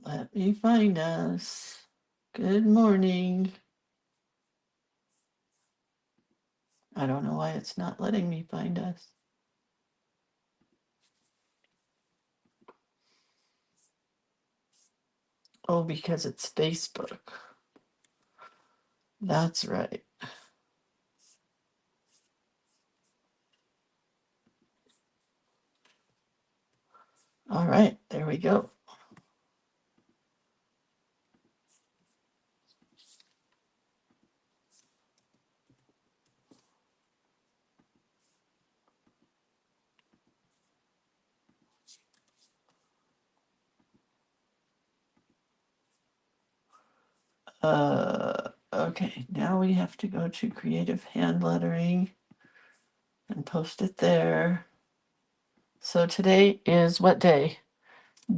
Let me find us. Good morning. I don't know why it's not letting me find us. Oh, because it's Facebook. That's right. All right, there we go. Okay, now we have to go to creative hand lettering and post it there. So today is what day?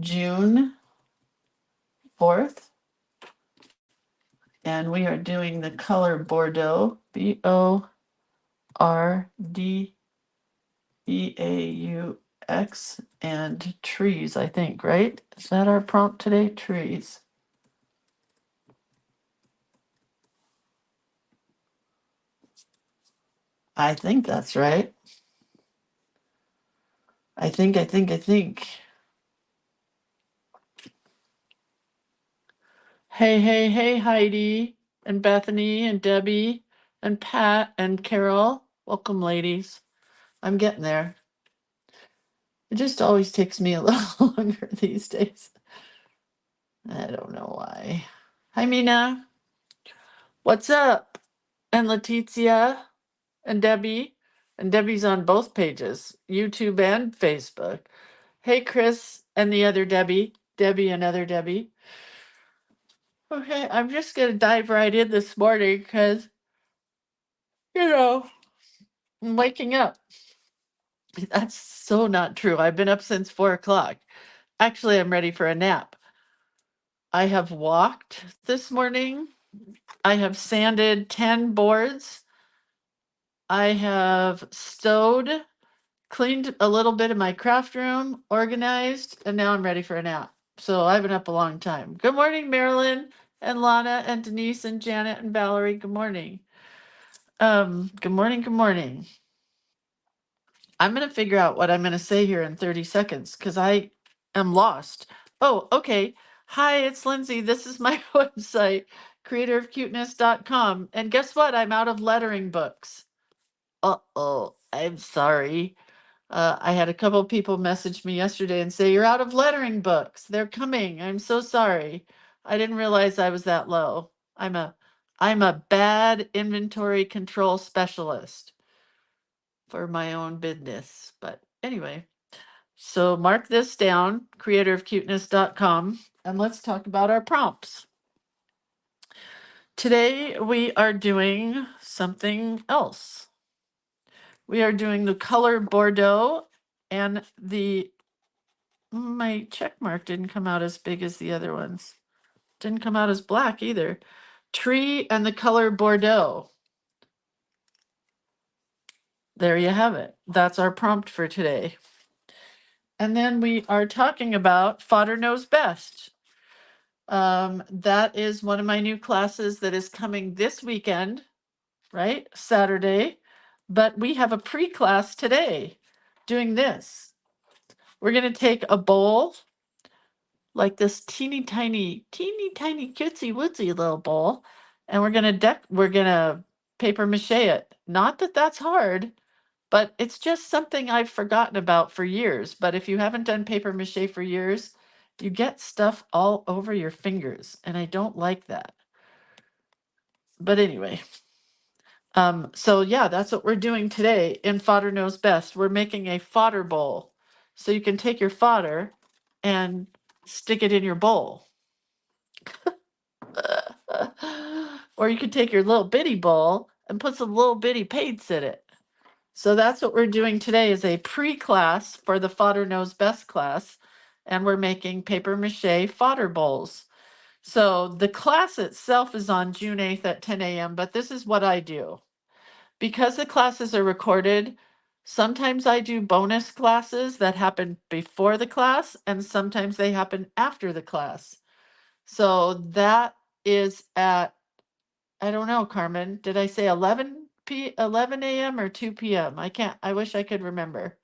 June 4th. And we are doing the color Bordeaux, Bordaux, and trees, I think, right? Is that our prompt today? Trees. I think that's right. I think. Hey, Heidi and Bethany and Debbie and Pat and Carol. Welcome, ladies. I'm getting there. It just always takes me a little longer these days. I don't know why. Hi, Mina. What's up? And Letizia and Debbie. And Debbie's on both pages, YouTube and Facebook. Hey, Chris and the other Debbie. Debbie and other Debbie. Okay, I'm just going to dive right in this morning because, I'm waking up. That's so not true. I've been up since 4 o'clock. Actually, I'm ready for a nap. I have walked this morning. I have sanded 10 boards. I have stowed, cleaned a little bit of my craft room, organized, and now I'm ready for a nap. So I've been up a long time. Good morning, Marilyn and Lana and Denise and Janet and Valerie. Good morning. Good morning, good morning. I'm going to figure out what I'm going to say here in 30 seconds because I am lost. Oh, okay. Hi, it's Lindsay. This is my website, creatorofcuteness.com. And guess what? I'm out of lettering books. Uh-oh, I'm sorry. I had a couple people message me yesterday and say, you're out of lettering books. They're coming. I'm so sorry. I didn't realize I was that low. I'm a bad inventory control specialist for my own business. But anyway, so mark this down, creatorofcuteness.com, and let's talk about our prompts. Today we are doing something else. We are doing the color Bordeaux and my check mark didn't come out as big as the other ones. Didn't come out as black either. Tree and the color Bordeaux. There you have it. That's our prompt for today. And then we are talking about Fodder Knows Best. That is one of my new classes that is coming this weekend, right? Saturday. But we have a pre-class today doing this. We're going to take a bowl, like this teeny tiny cutesy wootsy little bowl, and we're gonna paper mache it. Not that that's hard, but it's just something I've forgotten about for years. But if you haven't done paper mache for years, you get stuff all over your fingers, and I don't like that. But anyway, so yeah, that's what we're doing today in Fodder Knows Best. We're making a fodder bowl. So you can take your fodder and stick it in your bowl. Or you could take your little bitty bowl and put some little bitty paints in it. So that's what we're doing today is a pre-class for the Fodder Knows Best class. And we're making paper mache fodder bowls. So the class itself is on June 8th at 10 a.m., but this is what I do. Because the classes are recorded, sometimes I do bonus classes that happen before the class, and sometimes they happen after the class. So that is at, I don't know, Carmen, did I say 11 a.m. or 2 p.m.? I can't, I wish I could remember.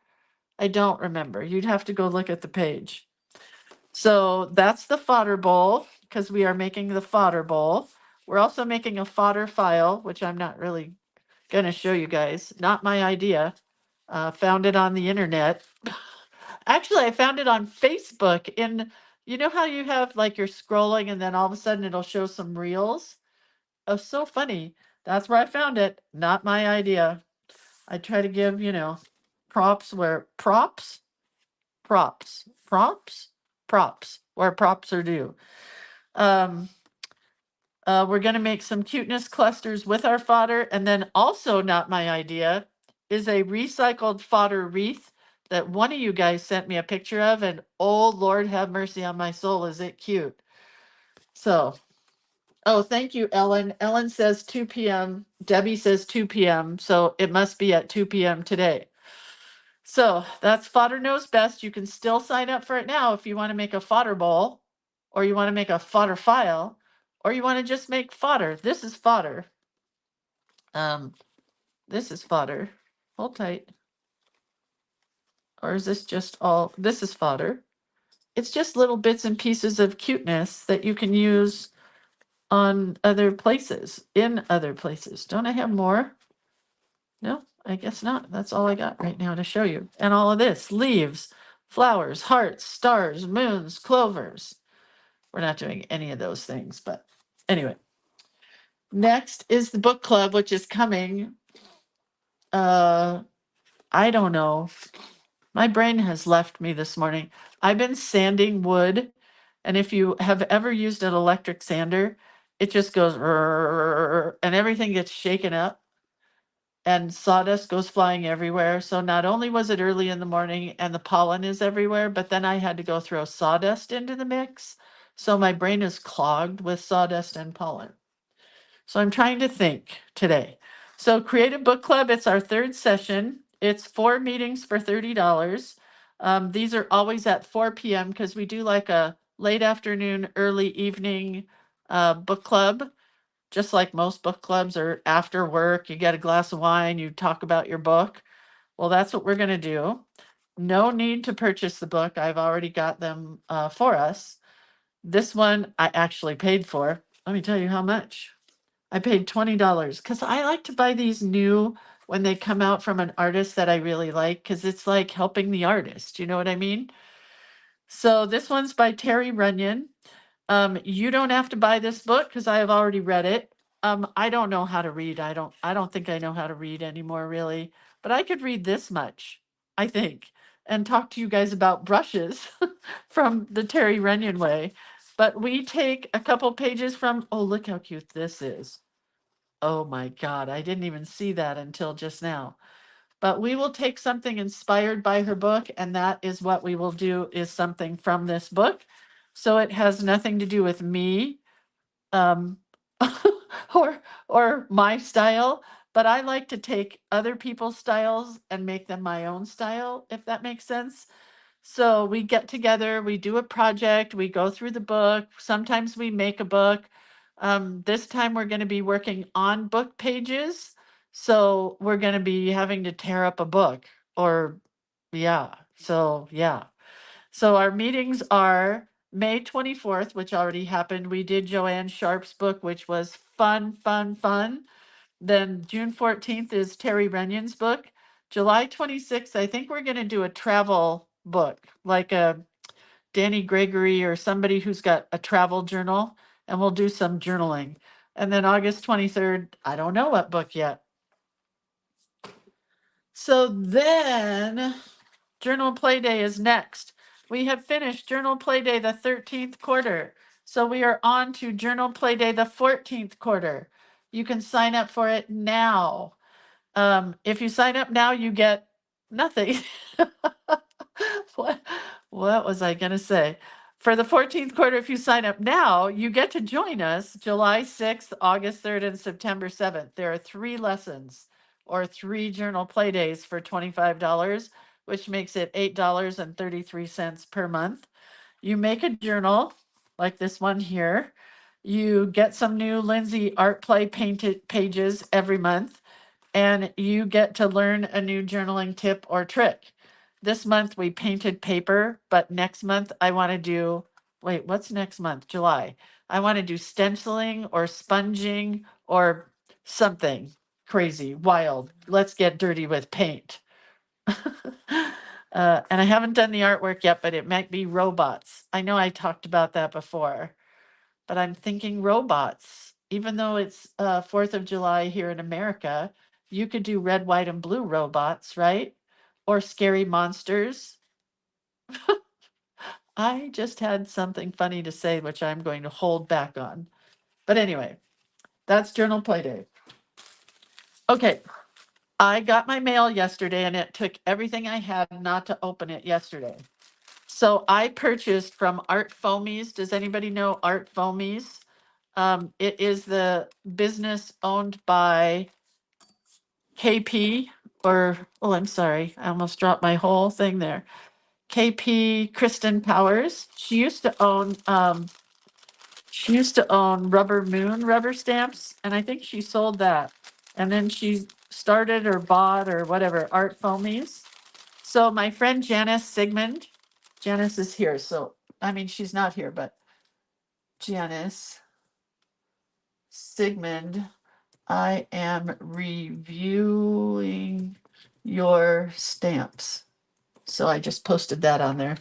I don't remember. You'd have to go look at the page. So that's the fodder bowl, because we are making the fodder bowl. We're also making a fodder file, which I'm not really going to show you guys. Not my idea. Found it on the internet. Actually, I found it on Facebook. You know how you have like you're scrolling and then all of a sudden it'll show some reels? Oh, so funny. That's where I found it. Not my idea. I try to give, props where props where props are due. Um, we're going to make some cuteness clusters with our fodder. And then also not my idea is a recycled fodder wreath that one of you guys sent me a picture of. And oh, Lord have mercy on my soul. Is it cute? So, oh, thank you, Ellen. Ellen says 2 p.m. Debbie says 2 p.m. So it must be at 2 p.m. today. So that's Fodder Knows Best. You can still sign up for it now if you want to make a fodder bowl, or you want to make a fodder file, or you want to just make fodder. This is fodder. This is fodder. Hold tight. Or is this just all? This is fodder. It's just little bits and pieces of cuteness that you can use on other places, in other places. Don't I have more? No, I guess not. That's all I got right now to show you. And all of this, leaves, flowers, hearts, stars, moons, clovers. We're not doing any of those things, but anyway. Next is the book club, which is coming. I don't know. My brain has left me this morning. I've been sanding wood, and if you have ever used an electric sander, it just goes and everything gets shaken up and sawdust goes flying everywhere. So not only was it early in the morning and the pollen is everywhere, but then I had to go throw sawdust into the mix. So my brain is clogged with sawdust and pollen. So I'm trying to think today. So Creative Book Club, it's our third session. It's 4 meetings for $30. These are always at 4 p.m. because we do like a late afternoon, early evening book club, just like most book clubs are after work. You get a glass of wine, you talk about your book. Well, that's what we're going to do. No need to purchase the book. I've already got them for us. This one I actually paid for. Let me tell you how much. I paid $20 because I like to buy these new when they come out from an artist that I really like, because it's like helping the artist. You know what I mean? So this one's by Terry Runyon. You don't have to buy this book because I have already read it. I don't know how to read. I don't think I know how to read anymore, really. But I could read this much, I think, and talk to you guys about brushes from the Terry Runyon way. But we take a couple pages from, oh, look how cute this is. Oh my God, I didn't even see that until just now. But we will take something inspired by her book, and that is what we will do, is something from this book. So it has nothing to do with me, um, or my style, but I like to take other people's styles and make them my own style, if that makes sense. So we get together, we do a project, we go through the book. Sometimes we make a book. This time we're going to be working on book pages. So we're going to be having to tear up a book, or yeah. So yeah. So our meetings are May 24th, which already happened. We did Joanne Sharp's book, which was fun, fun, fun. Then June 14th is Terry Runyon's book. July 26th, I think we're going to do a travel book, like a Danny Gregory or somebody who's got a travel journal, and we'll do some journaling. And then August 23rd, I don't know what book yet. So then Journal Play Day is next. We have finished Journal Play Day the 13th quarter. So we are on to Journal Play Day the 14th quarter. You can sign up for it now. If you sign up now, you get nothing. what, what was I going to say? For the 14th quarter, if you sign up now, you get to join us July 6th, August 3rd, and September 7th. There are 3 lessons or 3 journal play days for $25, which makes it $8.33 per month. You make a journal. like this one here. You get some new Lindsay Art Play painted pages every month, and you get to learn a new journaling tip or trick. This month we painted paper, but next month I want to do, wait, what's next month? July. I want to do stenciling or sponging or something crazy, wild. Let's get dirty with paint. And I haven't done the artwork yet, but it might be robots. I know I talked about that before, but I'm thinking robots. Even though it's 4th of July here in America, you could do red, white, and blue robots, right? Or scary monsters. I just had something funny to say, which I'm going to hold back on. But anyway, that's Journal Play Day. Okay, I got my mail yesterday and it took everything I had not to open it yesterday. So I purchased from Art Foamies. Does anybody know Art Foamies? It is the business owned by KP, or, oh, I'm sorry, I almost dropped my whole thing there. KP Kristen Powers. She used to own Rubber Moon rubber stamps, and I think she sold that. And then she started or bought or whatever, Art Foamies. So my friend Janice Sigmund, Janice is here. So, I mean, she's not here, but Janice Sigmund, I am reviewing your stamps. So I just posted that on there.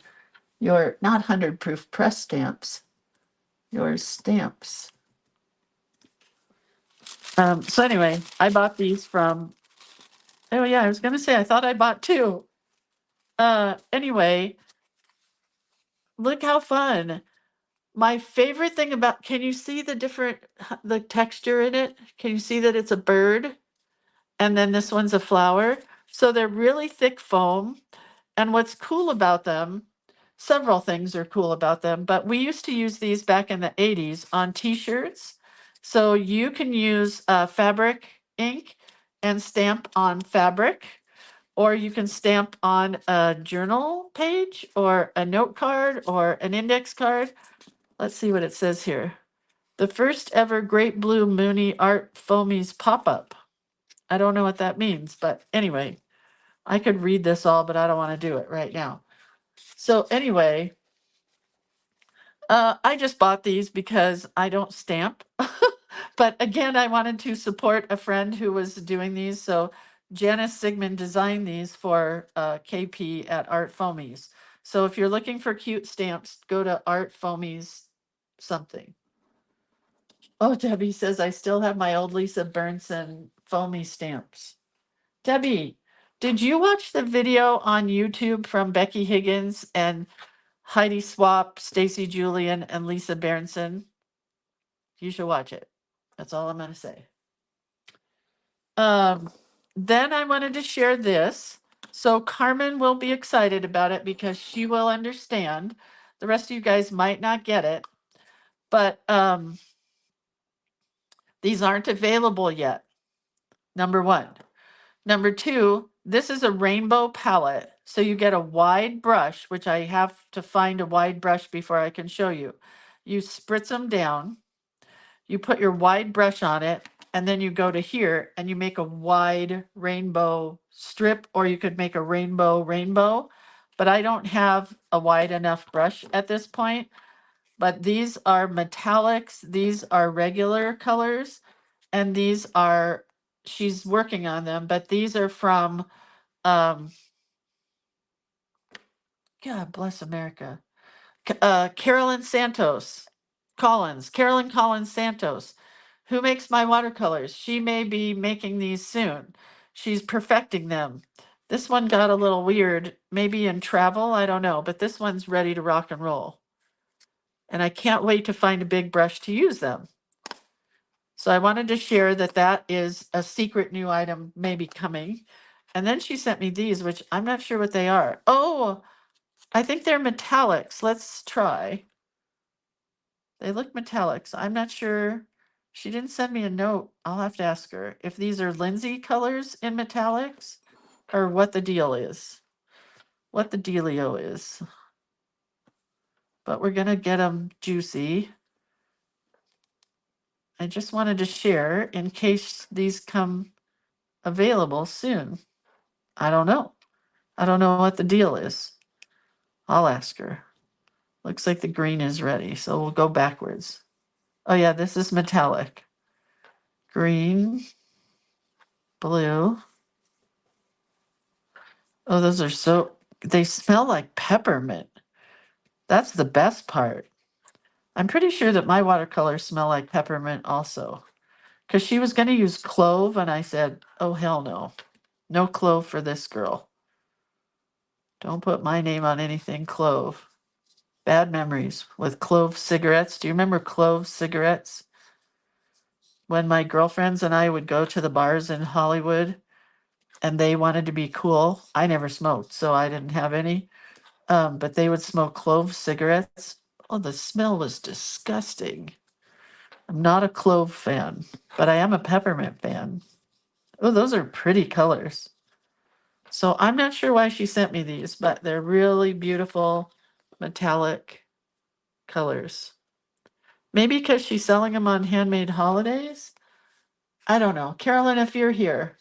Your not 100 proof press stamps, your stamps. So anyway, I bought these from, oh yeah, I was going to say, I thought I bought two. Anyway, look how fun. My favorite thing about, can you see the texture in it? Can you see that it's a bird? And then this one's a flower. So they're really thick foam. And what's cool about them, several things are cool about them, but we used to use these back in the 80s on t-shirts. So you can use fabric ink and stamp on fabric, or you can stamp on a journal page or a note card or an index card. Let's see what it says here. The first ever Great Blue Mooney Art Foamies pop-up. I don't know what that means, but anyway, I could read this all, but I don't want to do it right now. So anyway, I just bought these because I don't stamp. But again, I wanted to support a friend who was doing these. So Janice Sigmund designed these for KP at Art Foamies. So if you're looking for cute stamps, go to Art Foamies something. Oh, Debbie says I still have my old Lisa Burnson foamy stamps. Debbie, did you watch the video on YouTube from Becky Higgins and Heidi Swap, Stacy Julian, and Lisa Berenson? You should watch it. That's all I'm going to say. Then I wanted to share this. So Carmen will be excited about it because she will understand. The rest of you guys might not get it, but these aren't available yet. Number one. Number two, this is a rainbow palette. So you get a wide brush, which I have to find a wide brush before I can show you. You spritz them down, you put your wide brush on it, and then you go to here and you make a wide rainbow strip, or you could make a rainbow. But I don't have a wide enough brush at this point. But these are metallics, these are regular colors, and these are, she's working on them, but these are from God bless America. Carolyn Collins Santos, who makes my watercolors. She may be making these soon. She's perfecting them. This one got a little weird, maybe in travel, I don't know, but this one's ready to rock and roll. And I can't wait to find a big brush to use them. So I wanted to share that that is a secret new item maybe coming. And then she sent me these, which I'm not sure what they are. Oh, I think they're metallics. Let's try. They look metallics. I'm not sure. She didn't send me a note. I'll have to ask her if these are Lindsay colors in metallics or what the deal is. What the dealio is. but we're going to get them juicy. I just wanted to share in case these come available soon. I don't know. I don't know what the deal is. I'll ask her. Looks like the green is ready, so we'll go backwards. Oh yeah, this is metallic. Green, blue. Oh, those are so, they smell like peppermint. That's the best part. I'm pretty sure that my watercolors smell like peppermint also. Because she was going to use clove, and I said, oh, hell no. No clove for this girl. Don't put my name on anything clove. Bad memories with clove cigarettes. Do you remember clove cigarettes? When my girlfriends and I would go to the bars in Hollywood and they wanted to be cool, I never smoked, so I didn't have any. But they would smoke clove cigarettes. Oh, the smell was disgusting. I'm not a clove fan, but I am a peppermint fan. Oh, those are pretty colors. So I'm not sure why she sent me these, but they're really beautiful metallic colors. Maybe because she's selling them on Handmade Holidays? I don't know. Carolyn, if you're here,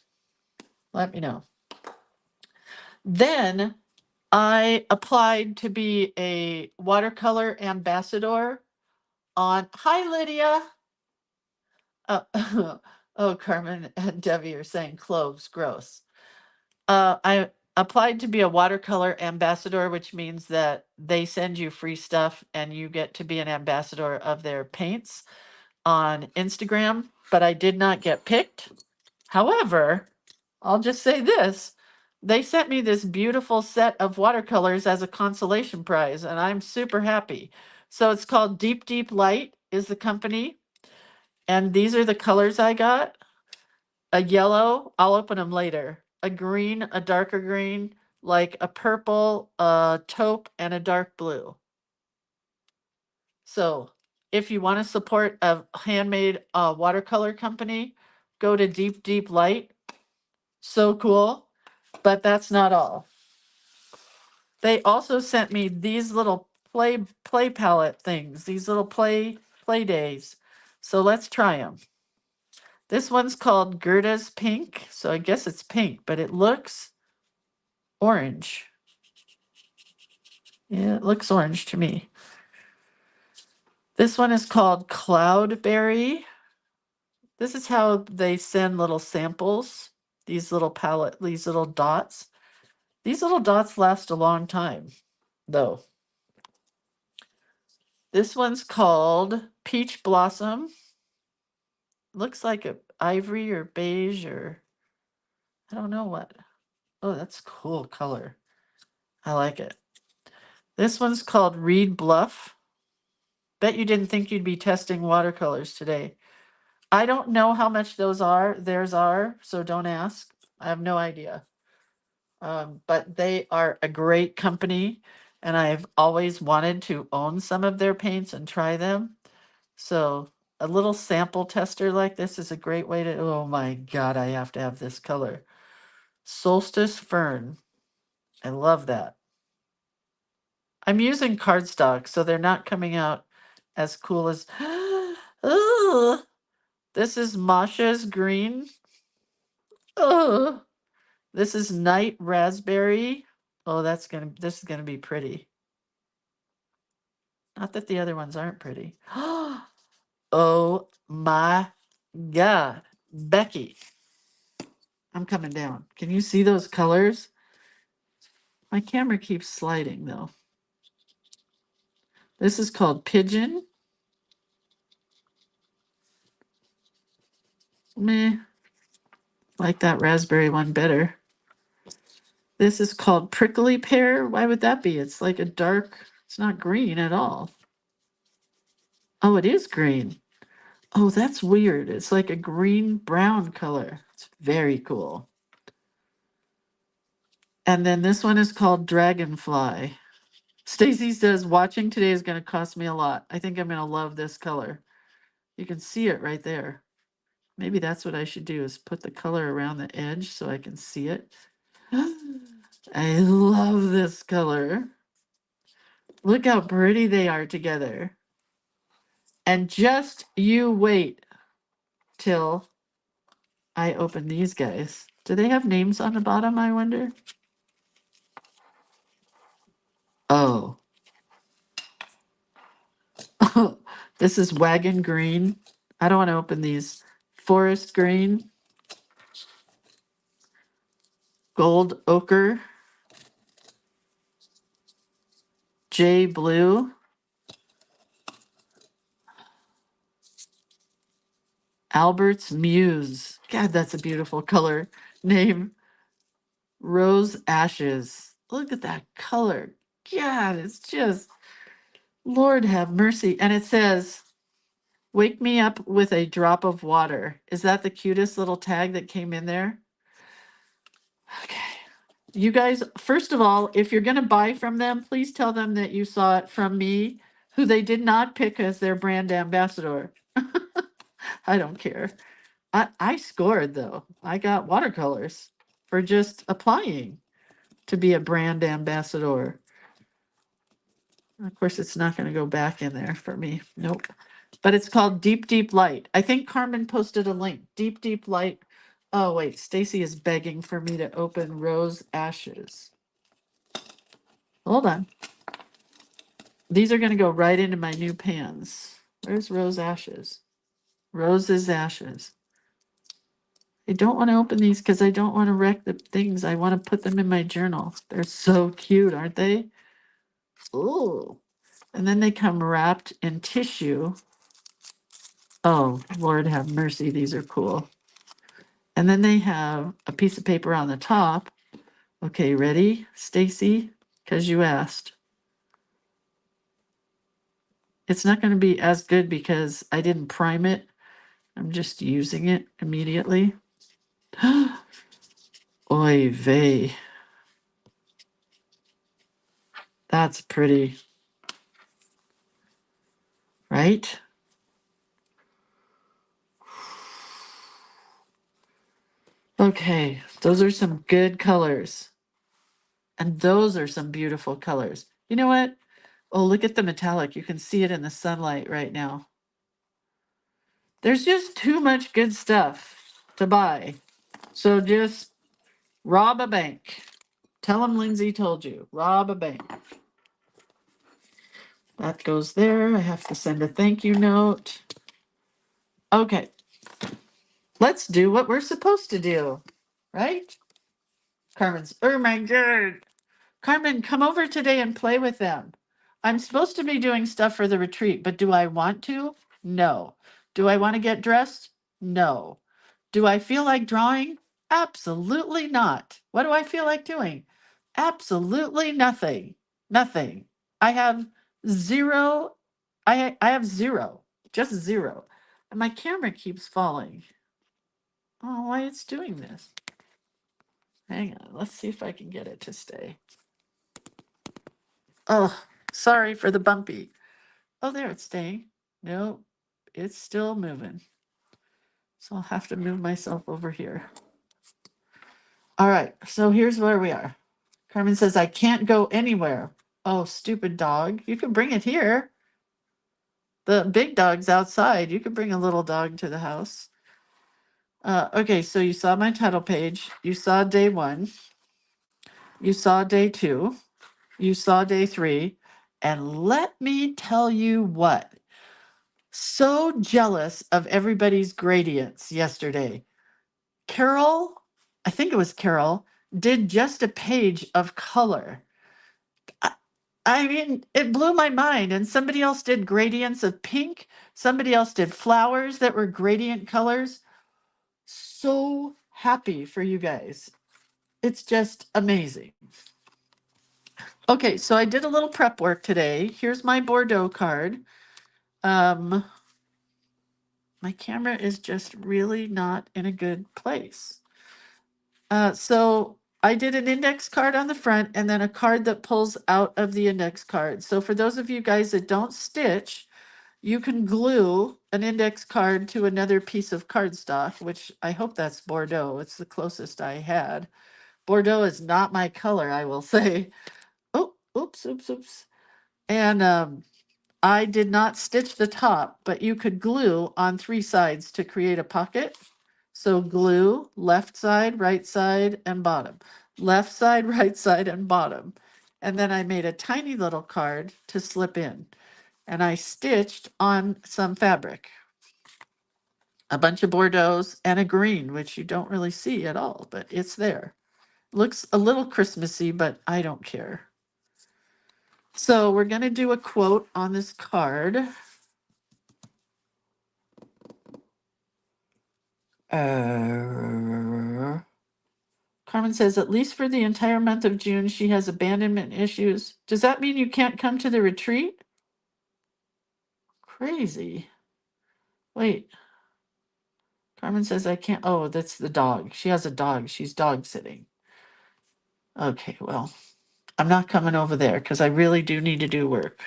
let me know. Then I applied to be a watercolor ambassador on. Hi, Lydia. Oh, Carmen and Debbie are saying cloves, gross. I applied to be a watercolor ambassador, which means that they send you free stuff and you get to be an ambassador of their paints on Instagram, but I did not get picked. However, I'll just say this. They sent me this beautiful set of watercolors as a consolation prize, and I'm super happy. So it's called Deep Deep Light is the company, and these are the colors I got. A yellow, I'll open them later. A green, a darker green, like a purple, a taupe, and a dark blue. So if you want to support a handmade watercolor company, go to Deep Deep Light. So cool. But that's not all. They also sent me these little play palette things, these little play days. So let's try them. This one's called Gerda's Pink. So I guess it's pink, but it looks orange. Yeah, it looks orange to me. This one is called Cloudberry. This is how they send little samples, these little palette, these little dots. These little dots last a long time, though. This one's called Peach Blossom. Looks like a ivory or beige or I don't know what. Oh, that's cool color. I like it. This one's called Reed Bluff. Bet you didn't think you'd be testing watercolors today. I don't know how much theirs are, so don't ask. I have no idea. But they are a great company, and I've always wanted to own some of their paints and try them. So a little sample tester like this is a great way to, oh my God, I have to have this color. Solstice Fern. I love that. I'm using cardstock, so they're not coming out as cool as, oh, this is Masha's Green. Oh, this is Night Raspberry. Oh, this is gonna be pretty. Not that the other ones aren't pretty. Oh my God. Becky, I'm coming down. Can you see those colors? My camera keeps sliding though. This is called Pigeon. Meh. Like that raspberry one better. This is called Prickly Pear. Why would that be? It's like a dark, it's not green at all. Oh, it is green. Oh, that's weird. It's like a green brown color. It's very cool. And then this one is called Dragonfly. Stacy says watching today is going to cost me a lot. I think I'm going to love this color. You can see it right there. Maybe that's what I should do is put the color around the edge so I can see it. I love this color. Look how pretty they are together. And just you wait till I open these guys. Do they have names on the bottom, I wonder? Oh. This is wagon green. I don't want to open these. Forest green. Gold ochre. Jay blue. Albert's Muse. God, that's a beautiful color name. Rose ashes. Look at that color. God, it's just, Lord have mercy. And it says, wake me up with a drop of water. Is that the cutest little tag that came in there? Okay. You guys, first of all, if you're going to buy from them, please tell them that you saw it from me, who they did not pick as their brand ambassador. I don't care. I scored though. I got watercolors for just applying to be a brand ambassador. Of course, it's not going to go back in there for me. Nope. But it's called Deep Deep Light. I think Carmen posted a link. Deep Deep Light. Oh, wait. Stacy is begging for me to open Rose Ashes. Hold on. These are going to go right into my new pans. Where's Rose Ashes? Rose's Ashes. I don't want to open these because I don't want to wreck the things. I want to put them in my journal. They're so cute, aren't they? Ooh. And then they come wrapped in tissue. Oh, Lord have mercy. These are cool. And then they have a piece of paper on the top. Okay, ready, Stacy? Because you asked. It's not going to be as good because I didn't prime it. I'm just using it immediately. Oy vey. That's pretty. Right? Okay, those are some good colors. And those are some beautiful colors. You know what? Oh, look at the metallic. You can see it in the sunlight right now. There's just too much good stuff to buy. So just rob a bank. Tell them Lindsay told you. Rob a bank. That goes there. I have to send a thank you note. Okay. Let's do what we're supposed to do. Right? Carmen's, oh my God. Carmen, come over today and play with them. I'm supposed to be doing stuff for the retreat, but do I want to? No. Do I want to get dressed? No. Do I feel like drawing? Absolutely not. What do I feel like doing? Absolutely nothing. Nothing. I have zero. I have zero. Just zero. And my camera keeps falling. Oh, why it's doing this? Hang on. Let's see if I can get it to stay. Oh, sorry for the bumpy. Oh, there it's staying. No, it's still moving. So I'll have to move myself over here. All right, so here's where we are. Carmen says, I can't go anywhere. Oh, stupid dog. You can bring it here. The big dog's outside. You can bring a little dog to the house. Okay, so you saw my title page. You saw day 1. You saw day 2. You saw day 3. And let me tell you what. So jealous of everybody's gradients yesterday. Carol, I think it was Carol, did just a page of color. I mean, it blew my mind. And somebody else did gradients of pink. Somebody else did flowers that were gradient colors. So happy for you guys. It's just amazing. Okay, so I did a little prep work today. Here's my Bordeaux card. My camera is just really not in a good place. So I did an index card on the front and then a card that pulls out of the index card. So for those of you guys that don't stitch, you can glue an index card to another piece of cardstock, which I hope that's Bordeaux. It's the closest I had. Bordeaux is not my color, I will say. Oh, oops, oops, oops. And I did not stitch the top, but you could glue on 3 sides to create a pocket. So glue left side, right side, and bottom. Left side, right side, and bottom. And then I made a tiny little card to slip in. And I stitched on some fabric, a bunch of Bordeaux's and a green, which you don't really see at all, but it's there. Looks a little Christmassy, but I don't care. So we're going to do a quote on this card. Carmen says, at least for the entire month of June, she has abandonment issues. Does that mean you can't come to the retreat? Crazy. Wait. Carmen says, I can't. Oh, that's the dog. She has a dog. She's dog sitting. Okay, well, I'm not coming over there because I really do need to do work.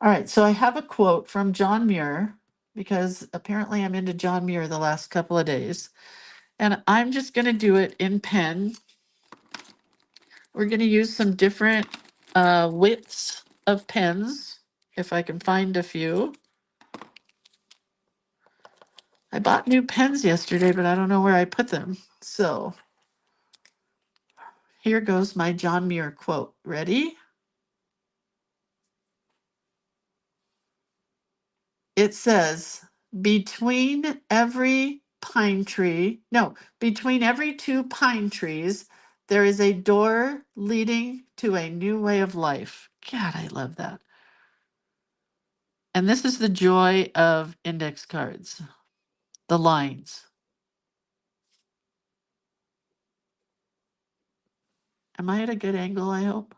All right, so I have a quote from John Muir because apparently I'm into John Muir the last couple of days. And I'm just going to do it in pen. We're going to use some different widths of pens, if I can find a few. I bought new pens yesterday, but I don't know where I put them. So here goes my John Muir quote. Ready? It says, between every between every 2 pine trees, there is a door leading to a new way of life. God, I love that. And this is the joy of index cards, the lines. Am I at a good angle, I hope?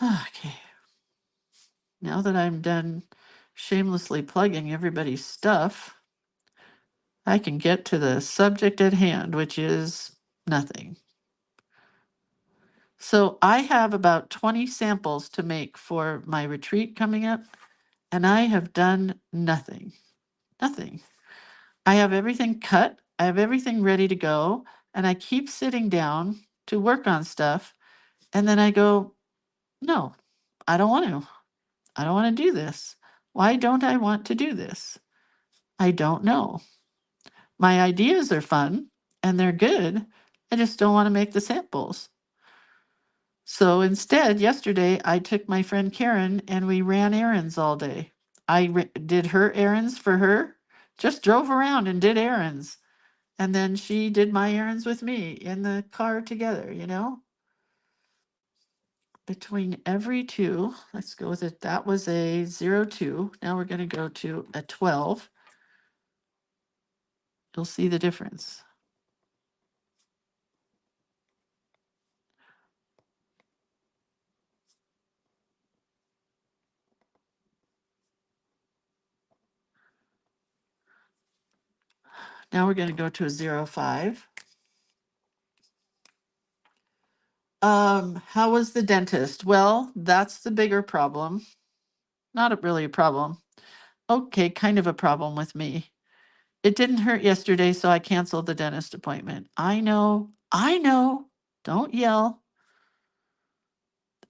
Okay. Now that I'm done shamelessly plugging everybody's stuff, I can get to the subject at hand, which is nothing. So I have about 20 samples to make for my retreat coming up, and I have done nothing. Nothing. I have everything cut, I have everything ready to go, and I keep sitting down to work on stuff, and then I go, no, I don't want to. I don't want to do this. Why don't I want to do this? I don't know. My ideas are fun and they're good. I just don't want to make the samples. So instead, yesterday, I took my friend Karen and we ran errands all day. Did her errands for her, just drove around and did errands. And then she did my errands with me in the car together, you know? Between every 2, let's go with it. That was a 0, 2. Now we're going to go to a 12. You'll see the difference. Now we're going to go to a 0, 5. How was the dentist? Well, that's the bigger problem. Really a problem. Okay, kind of a problem with me. It didn't hurt yesterday, so I canceled the dentist appointment. I know. Don't yell.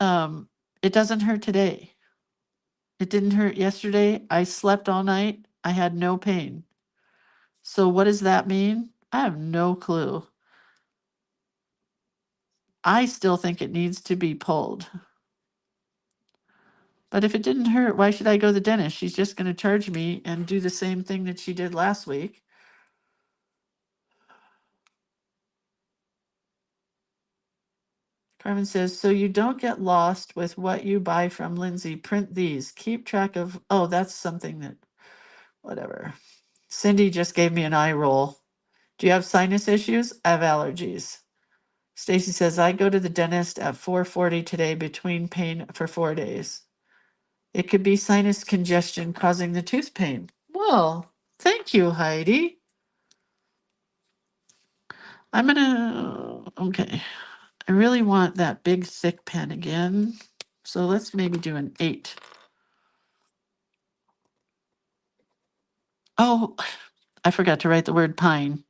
It doesn't hurt today. It didn't hurt yesterday. I slept all night. I had no pain. So what does that mean? I have no clue. I still think it needs to be pulled. But if it didn't hurt, why should I go to the dentist? She's just going to charge me and do the same thing that she did last week. Carmen says, so you don't get lost with what you buy from Lindsay. Print these. Keep track of, oh, that's something that, whatever. Cindy just gave me an eye roll. Do you have sinus issues? I have allergies. Stacy says, I go to the dentist at 4:40 today between pain for 4 days. It could be sinus congestion causing the tooth pain. Well, thank you, Heidi. Okay. I really want that big thick pen again. So let's maybe do an 8. Oh, I forgot to write the word pine.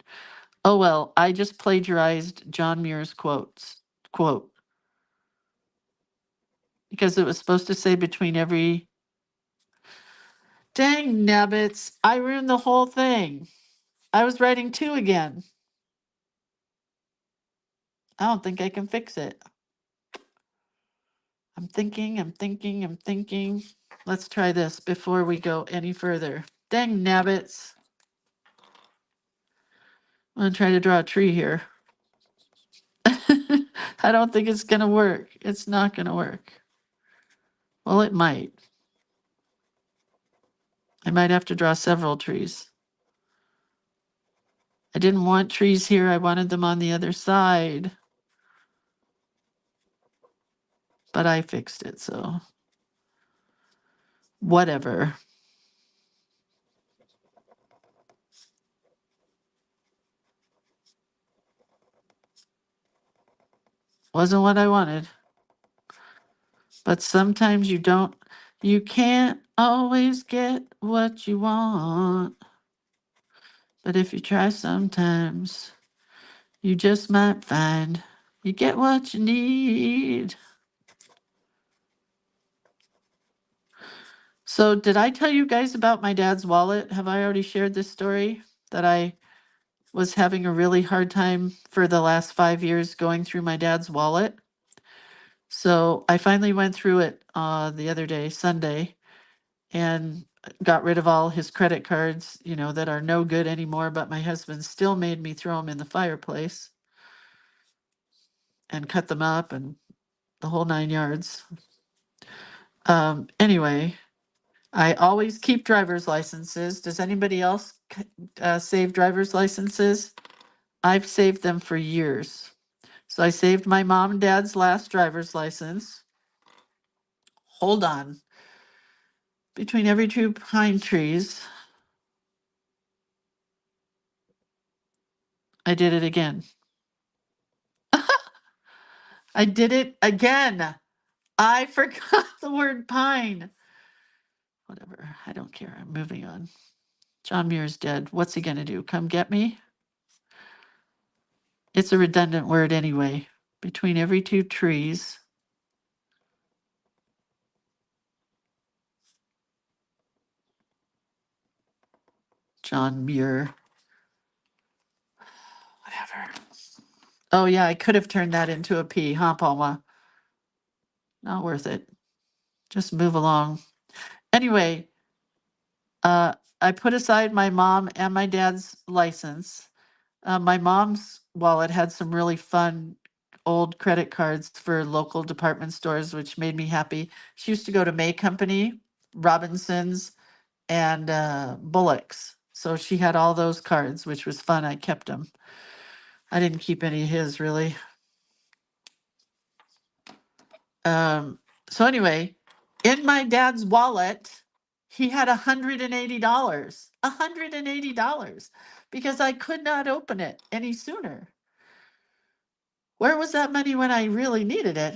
Oh well, I just plagiarized John Muir's quote because it was supposed to say between every. Dang nabbits, I ruined the whole thing. I was writing two again. I don't think I can fix it. I'm thinking. Let's try this before we go any further. Dang nabbits. I'm going to try to draw a tree here. I don't think it's going to work. It's not going to work. Well, it might. I might have to draw several trees. I didn't want trees here. I wanted them on the other side. But I fixed it, so whatever. Wasn't what I wanted. But sometimes you can't always get what you want. But if you try sometimes, you just might find you get what you need. So, did I tell you guys about my dad's wallet? Have I already shared this story? That I was having a really hard time for the last 5 years going through my dad's wallet. So, I finally went through it the other day, Sunday, and got rid of all his credit cards, that are no good anymore. But my husband still made me throw them in the fireplace and cut them up and the whole 9 yards. Anyway, I always keep driver's licenses. Does anybody else save driver's licenses? I've saved them for years. So I saved my mom and dad's last driver's license. Hold on. Between every two pine trees, I did it again. I did it again. I forgot the word pine. Whatever. I don't care. I'm moving on. John Muir's dead. What's he going to do? Come get me? It's a redundant word anyway. Between every two trees. John Muir. Whatever. Oh, yeah, I could have turned that into a P, huh, Palma? Not worth it. Just move along. Anyway, I put aside my mom and my dad's license. My mom's wallet had some really fun old credit cards for local department stores, which made me happy. She used to go to May Company, Robinson's, and Bullock's. So she had all those cards, which was fun. I kept them. I didn't keep any of his, really. So anyway, in my dad's wallet, he had $180. $180 because I could not open it any sooner. Where was that money when I really needed it?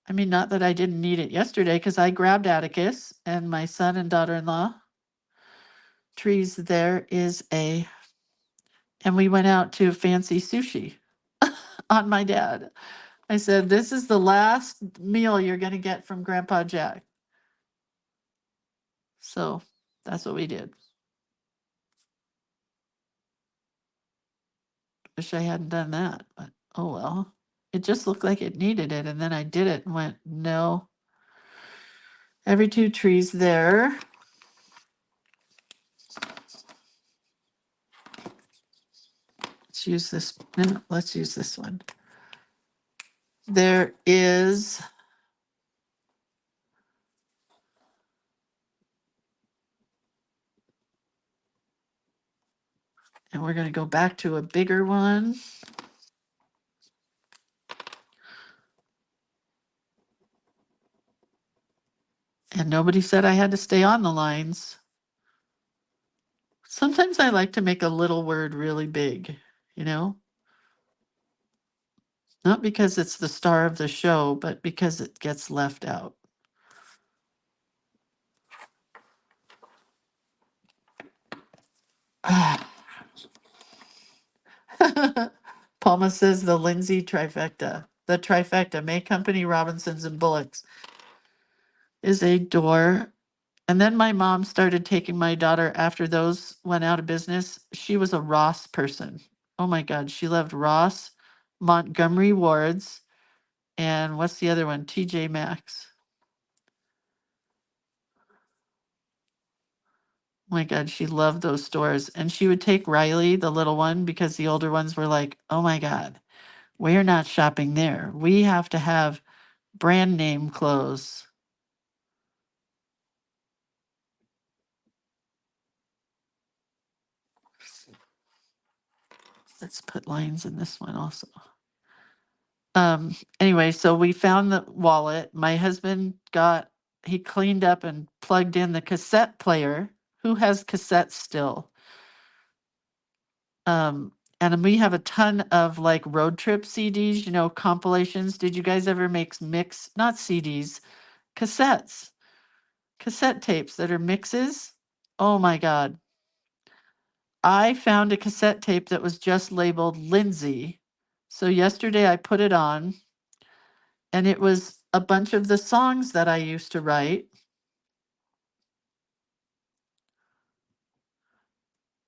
I mean, not that I didn't need it yesterday, because I grabbed Atticus and my son and daughter-in-law. Trees, there is and we went out to fancy sushi on my dad. I said, this is the last meal you're going to get from Grandpa Jack. So that's what we did. Wish I hadn't done that, but oh well. It just looked like it needed it, and then I did it and went, no. Every two trees there. Let's use this. No, let's use this one. There is and we're going to go back to a bigger one. And nobody said I had to stay on the lines. Sometimes I like to make a little word really big, Not because it's the star of the show, but because it gets left out. Palma says the Lindsay trifecta. The trifecta, May Company, Robinsons, and Bullocks, is a door. And then my mom started taking my daughter after those went out of business. She was a Ross person. Oh my God, she loved Ross, Montgomery Wards, and what's the other one? TJ Maxx. Oh my God, she loved those stores. And she would take Riley, the little one, because the older ones were like, oh my God, we're not shopping there. We have to have brand name clothes. Let's put lines in this one also. Anyway, so we found the wallet. My husband he cleaned up and plugged in the cassette player. Who has cassettes still? And we have a ton of like road trip CDs, compilations. Did you guys ever make not CDs, cassettes, cassette tapes that are mixes? Oh my God. I found a cassette tape that was just labeled Lindsay. So yesterday I put it on, and it was a bunch of the songs that I used to write.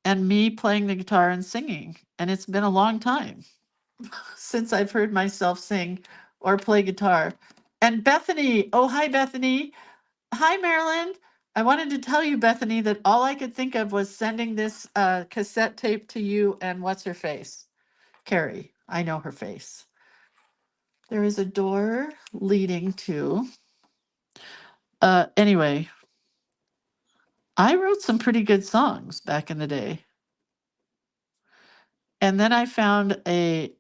And me playing the guitar and singing. And it's been a long time since I've heard myself sing or play guitar. And Bethany, oh, hi, Bethany. Hi, Marilyn. I wanted to tell you, Bethany, that all I could think of was sending this cassette tape to you and what's her face? Carrie. I know her face. There is a door leading to. Anyway, I wrote some pretty good songs back in the day. And then I found I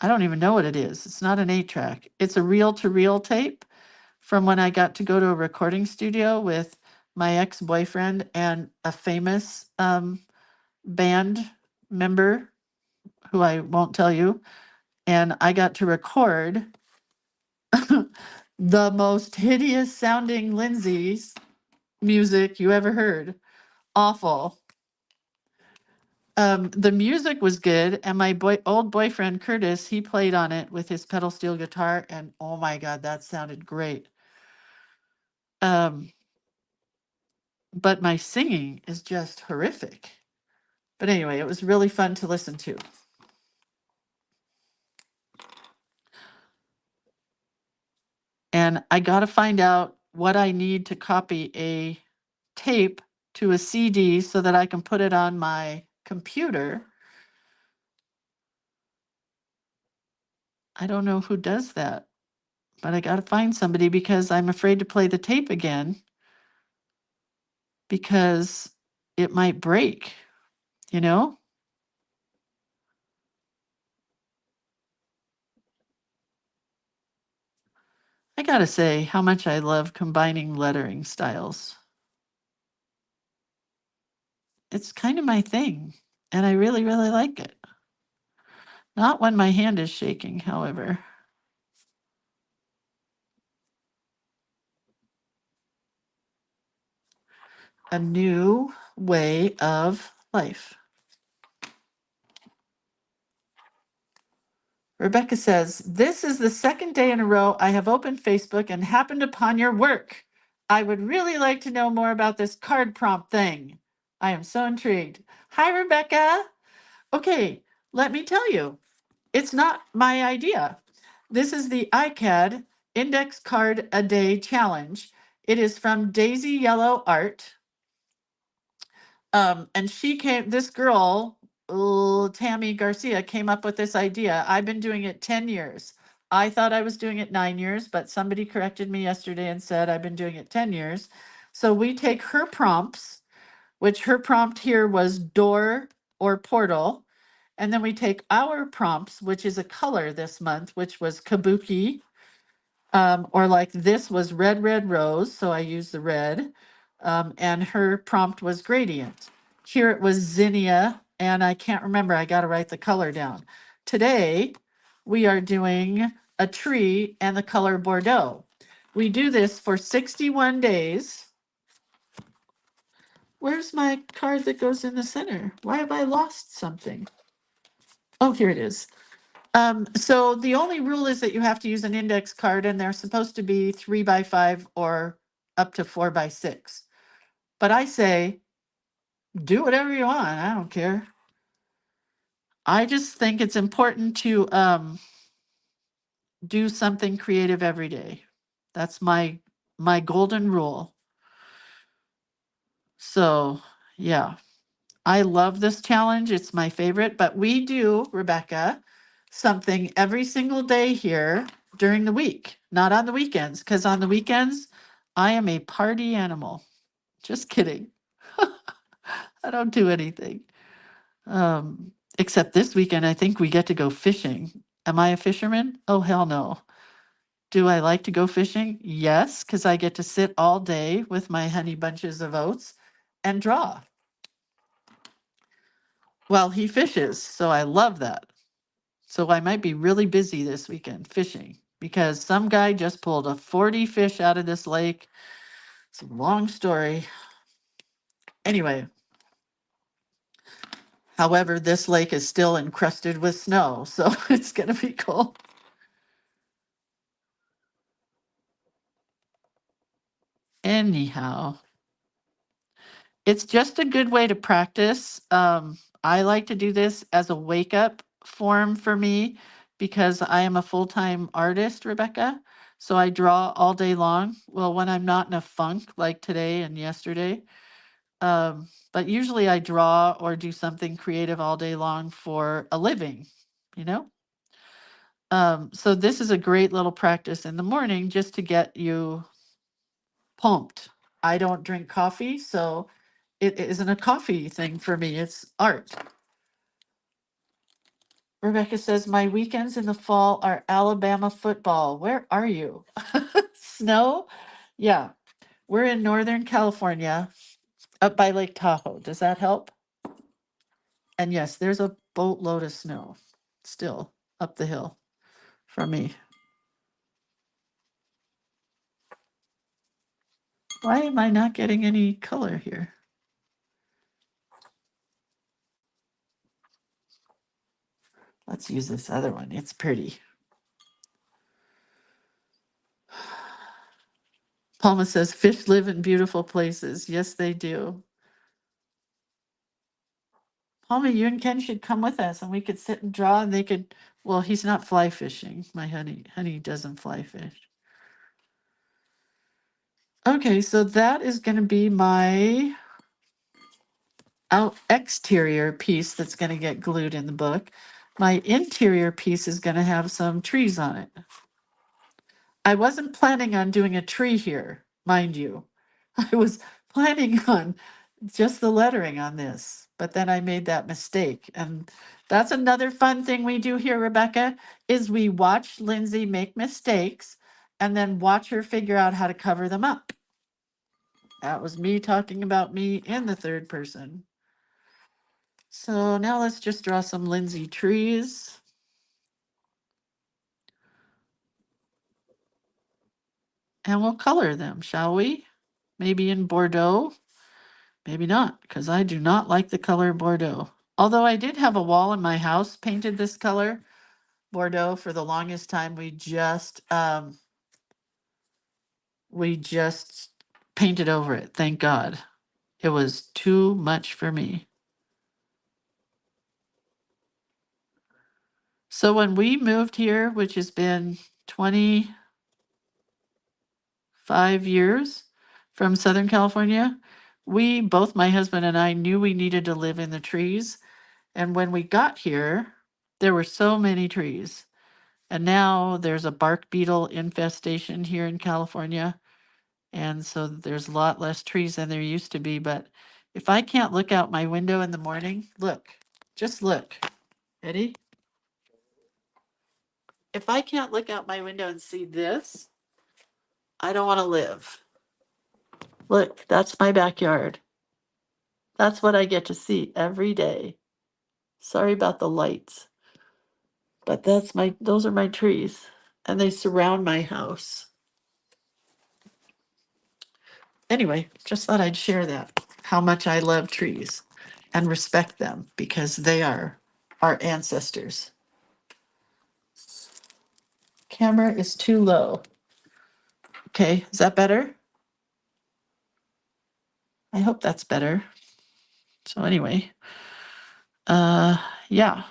don't even know what it is. It's not an 8-track. It's a reel-to-reel tape from when I got to go to a recording studio with my ex-boyfriend and a famous band member who I won't tell you. And I got to record the most hideous sounding Lindsay's music you ever heard. Awful. The music was good, and my old boyfriend Curtis, he played on it with his pedal steel guitar, and oh my God, that sounded great. But my singing is just horrific. But anyway, it was really fun to listen to. And I got to find out what I need to copy a tape to a CD so that I can put it on my computer. I don't know who does that, but I got to find somebody because I'm afraid to play the tape again because it might break, you know? I got to say how much I love combining lettering styles. It's kind of my thing, and I really, really like it. Not when my hand is shaking, however. A new way of life. Rebecca says, this is the second day in a row I have opened Facebook and happened upon your work. I would really like to know more about this card prompt thing. I am so intrigued. Hi, Rebecca. Okay, let me tell you, it's not my idea. This is the ICAD Index Card a Day Challenge. It is from Daisy Yellow Art. And this girl, Tammy Garcia, came up with this idea. I've been doing it 10 years. I thought I was doing it 9 years, but somebody corrected me yesterday and said I've been doing it 10 years. So we take her prompts, which her prompt here was door or portal. And then we take our prompts, which is a color this month, which was kabuki. Or like this was red, red rose. So I used the red. And her prompt was gradient. Here it was zinnia, and I can't remember. I got to write the color down. Today, we are doing a tree and the color Bordeaux. We do this for 61 days. Where's my card that goes in the center? Why have I lost something? Oh, here it is. So the only rule is that you have to use an index card, and they're supposed to be 3x5 or up to 4x6. But I say, do whatever you want. I don't care. I just think it's important to do something creative every day. That's my golden rule. So yeah, I love this challenge. It's my favorite, but we do, Rebecca, something every single day here during the week, not on the weekends, because on the weekends, I am a party animal. Just kidding. I don't do anything. Except this weekend, I think we get to go fishing. Am I a fisherman? Oh, hell no. Do I like to go fishing? Yes, because I get to sit all day with my honey bunches of oats and draw while he fishes. So I love that. So I might be really busy this weekend fishing because some guy just pulled a 40 fish out of this lake. It's a long story. Anyway, however, this lake is still encrusted with snow, so it's going to be cool. Anyhow, it's just a good way to practice. I like to do this as a wake up form for me because I am a full time artist, Rebecca. So I draw all day long. Well, when I'm not in a funk like today and yesterday. But usually I draw or do something creative all day long for a living, you know? So this is a great little practice in the morning just to get you pumped. I don't drink coffee, so it isn't a coffee thing for me. It's art. Rebecca says, my weekends in the fall are Alabama football. Where are you? Snow? Yeah, we're in Northern California up by Lake Tahoe. Does that help? And yes, there's a boatload of snow still up the hill from me. Why am I not getting any color here? Let's use this other one. It's pretty. Palma says, fish live in beautiful places. Yes, they do. Palma, you and Ken should come with us and we could sit and draw and they could, well, he's not fly fishing. My honey doesn't fly fish. Okay, so that is going to be my exterior piece that's going to get glued in the book. My interior piece is going to have some trees on it. I wasn't planning on doing a tree here, mind you. I was planning on just the lettering on this, but then I made that mistake. And that's another fun thing we do here, Rebecca, is we watch Lindsay make mistakes and then watch her figure out how to cover them up. That was me talking about me in the third person. So now let's just draw some Lindsay trees. And we'll color them, shall we? Maybe in Bordeaux. Maybe not, because I do not like the color Bordeaux. Although I did have a wall in my house painted this color, Bordeaux, for the longest time. We just painted over it, thank God. It was too much for me. So when we moved here, which has been 25 years from Southern California, we, both my husband and I, knew we needed to live in the trees. And when we got here, there were so many trees. And now there's a bark beetle infestation here in California. And so there's a lot less trees than there used to be. But if I can't look out my window in the morning, look, just look. Eddie? If I can't look out my window and see this, I don't want to live. Look, that's my backyard. That's what I get to see every day. Sorry about the lights, but those are my trees and they surround my house. Anyway, just thought I'd share that. how much I love trees and respect them because they are our ancestors. Camera is too low. Okay, is that better? I hope that's better. So anyway, yeah.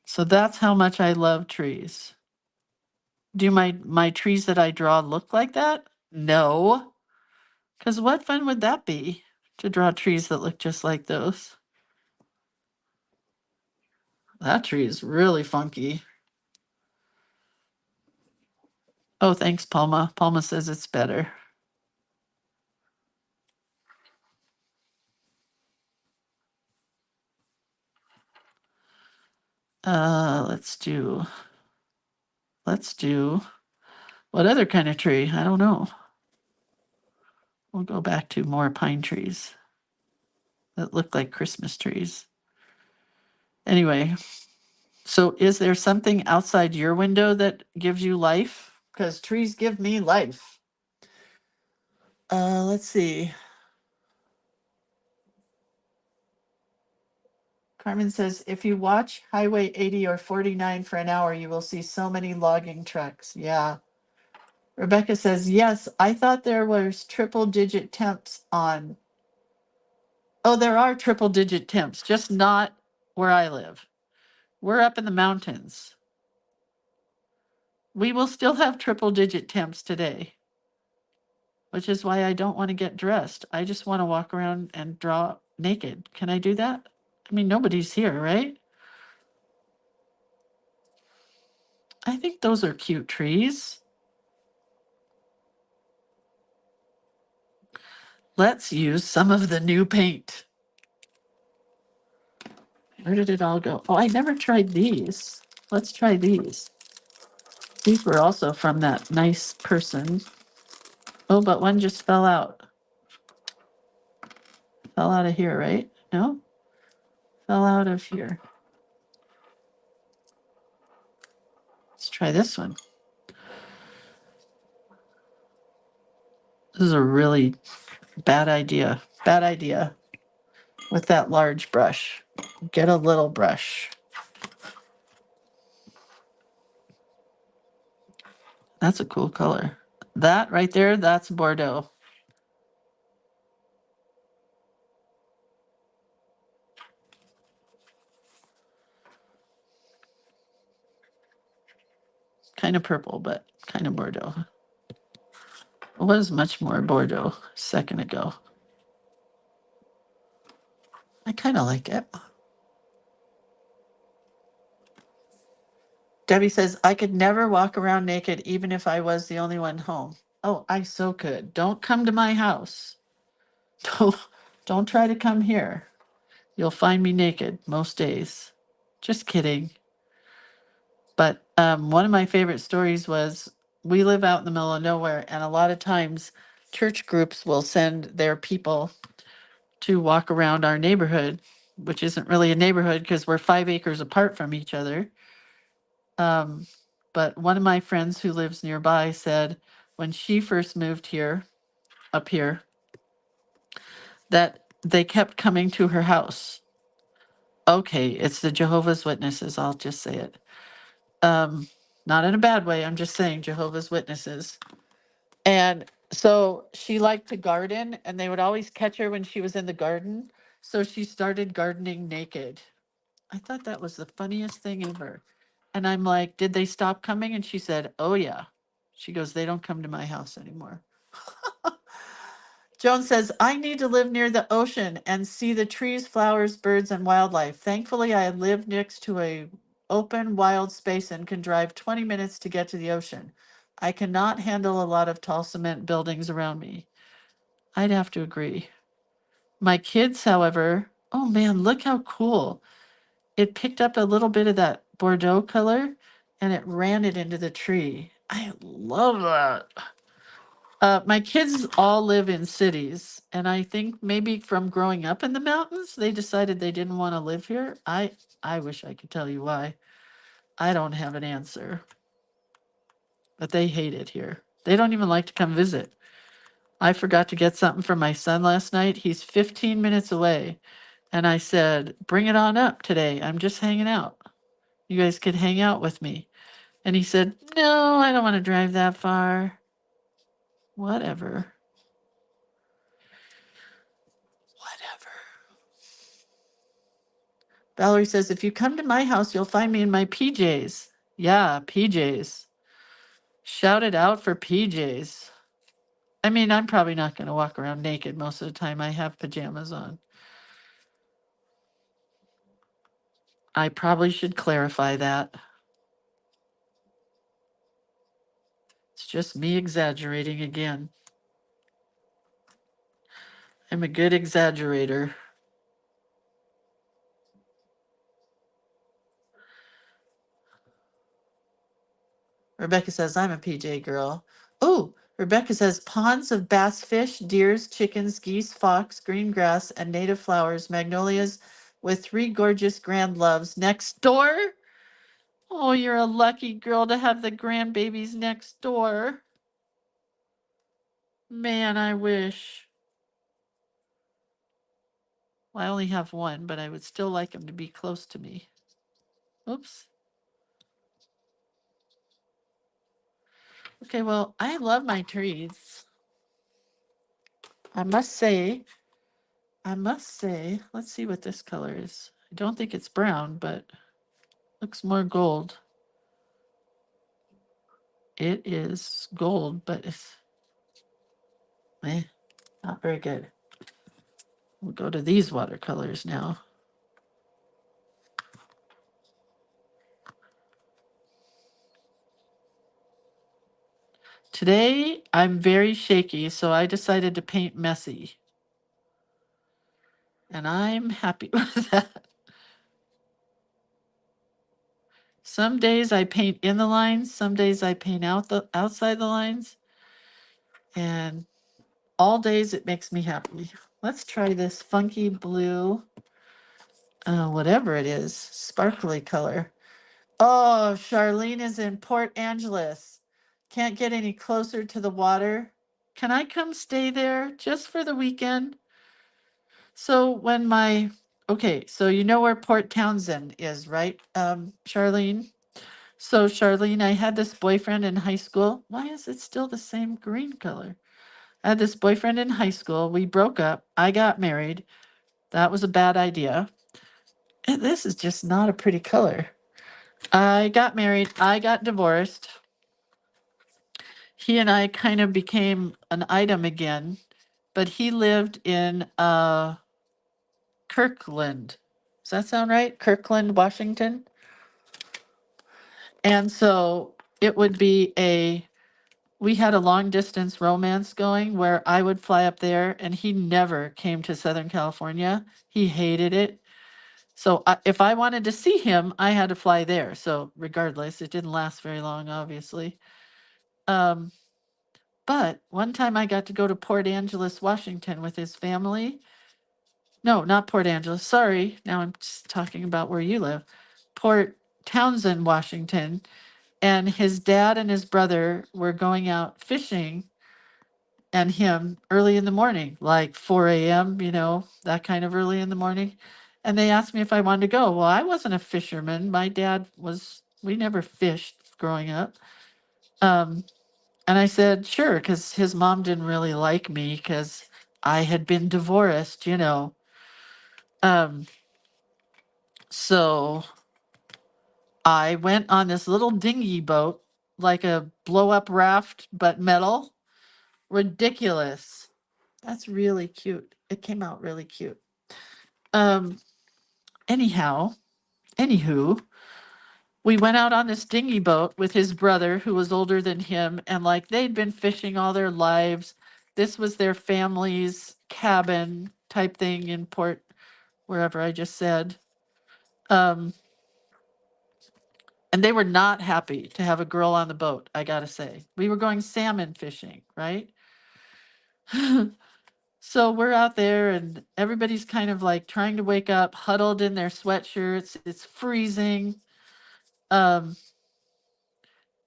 So that's how much I love trees. Do my trees that I draw look like that? No. Because what fun would that be to draw trees that look just like those? That tree is really funky. Oh, thanks, Palma. Palma says it's better. Let's do what other kind of tree? I don't know. We'll go back to more pine trees that look like Christmas trees. Anyway, so is there something outside your window that gives you life? Because trees give me life. Let's see. Carmen says, if you watch Highway 80 or 49 for an hour, you will see so many logging trucks. Yeah. Rebecca says, yes, I thought there was triple digit temps on. Oh, there are triple digit temps, just not where I live. We're up in the mountains. We will still have triple digit temps today, which is why I don't want to get dressed. I just want to walk around and draw naked. Can I do that? I mean, nobody's here, right? I think those are cute trees. Let's use some of the new paint. Where did it all go? Oh, I never tried these. Let's try these. These were also from that nice person. Oh, but one just fell out. Fell out of here, right? No? Fell out of here. Let's try this one. This is a really bad idea. Bad idea with that large brush. Get a little brush. That's a cool color. That right there, that's Bordeaux. Kind of purple, but kind of Bordeaux. It was much more Bordeaux a second ago. I kind of like it. Debbie says, I could never walk around naked even if I was the only one home. Oh, I so could. Don't come to my house. Don't, don't try to come here. You'll find me naked most days. Just kidding. But one of my favorite stories was we live out in the middle of nowhere, and a lot of times church groups will send their people to walk around our neighborhood, which isn't really a neighborhood because we're 5 acres apart from each other. But one of my friends who lives nearby said when she first moved here, up here, that they kept coming to her house. Okay, it's the Jehovah's Witnesses, I'll just say it. Not in a bad way, I'm just saying Jehovah's Witnesses. And so she liked to garden, and they would always catch her when she was in the garden. So she started gardening naked. I thought that was the funniest thing ever. And I'm like, did they stop coming? And she said, oh, yeah. She goes, they don't come to my house anymore. Joan says, I need to live near the ocean and see the trees, flowers, birds, and wildlife. Thankfully, I live next to a open, wild space and can drive 20 minutes to get to the ocean. I cannot handle a lot of tall cement buildings around me. I'd have to agree. My kids, however, oh man, look how cool. It picked up a little bit of that Bordeaux color and it ran it into the tree. I love that. My kids all live in cities, and I think maybe from growing up in the mountains, they decided they didn't want to live here. I wish I could tell you why. I don't have an answer, but they hate it here. They don't even like to come visit. I forgot to get something for my son last night. He's 15 minutes away. And I said, bring it on up today. I'm just hanging out. You guys could hang out with me. And he said, no, I don't want to drive that far. Whatever. Whatever. Valerie says, if you come to my house, you'll find me in my PJs. Yeah, PJs. Shout it out for PJs. I mean, I'm probably not going to walk around naked most of the time. I have pajamas on. I probably should clarify that. It's just me exaggerating again. I'm a good exaggerator. Rebecca says, I'm a PJ girl. Oh, Rebecca says, ponds of bass fish, deers, chickens, geese, fox, green grass, and native flowers, magnolias with 3 gorgeous grand loves next door. Oh, you're a lucky girl to have the grandbabies next door. Man, I wish. Well, I only have one, but I would still like him to be close to me. Oops. Okay, well, I love my trees. I must say, let's see what this color is. I don't think it's brown, but looks more gold. It is gold, but it's not very good. We'll go to these watercolors now. Today, I'm very shaky, so I decided to paint messy. And I'm happy with that. Some days I paint in the lines, some days I paint outside the lines. And all days it makes me happy. Let's try this funky blue, whatever it is, sparkly color. Oh, Charlene is in Port Angeles. Can't get any closer to the water. Can I come stay there just for the weekend? So when okay, so you know where Port Townsend is, right, Charlene? So Charlene, I had this boyfriend in high school. Why is it still the same green color? I had this boyfriend in high school. We broke up. I got married. That was a bad idea. And this is just not a pretty color. I got married. I got divorced. He and I kind of became an item again, but he lived in Kirkland. Does that sound right? Kirkland, Washington. And so it would be we had a long distance romance going where I would fly up there and he never came to Southern California. He hated it. So if I wanted to see him, I had to fly there. So regardless, it didn't last very long, obviously. Um, but one time I got to go to Port Angeles, Washington with his family. No, not Port Angeles. Sorry. Now I'm just talking about where you live. Port Townsend, Washington. And his dad and his brother were going out fishing and him early in the morning, like 4 a.m., that kind of early in the morning. And they asked me if I wanted to go. Well, I wasn't a fisherman. My dad we never fished growing up. And I said, sure, because his mom didn't really like me because I had been divorced. Um, so I went on this little dinghy boat, like a blow up raft, but metal. Ridiculous. That's really cute. It came out really cute. Um, anywho, we went out on this dinghy boat with his brother who was older than him, and like they'd been fishing all their lives. This was their family's cabin type thing in Port, wherever I just said. Um, and they were not happy to have a girl on the boat, I gotta say. We were going salmon fishing, right? So we're out there and everybody's kind of like trying to wake up, huddled in their sweatshirts. It's freezing. Um,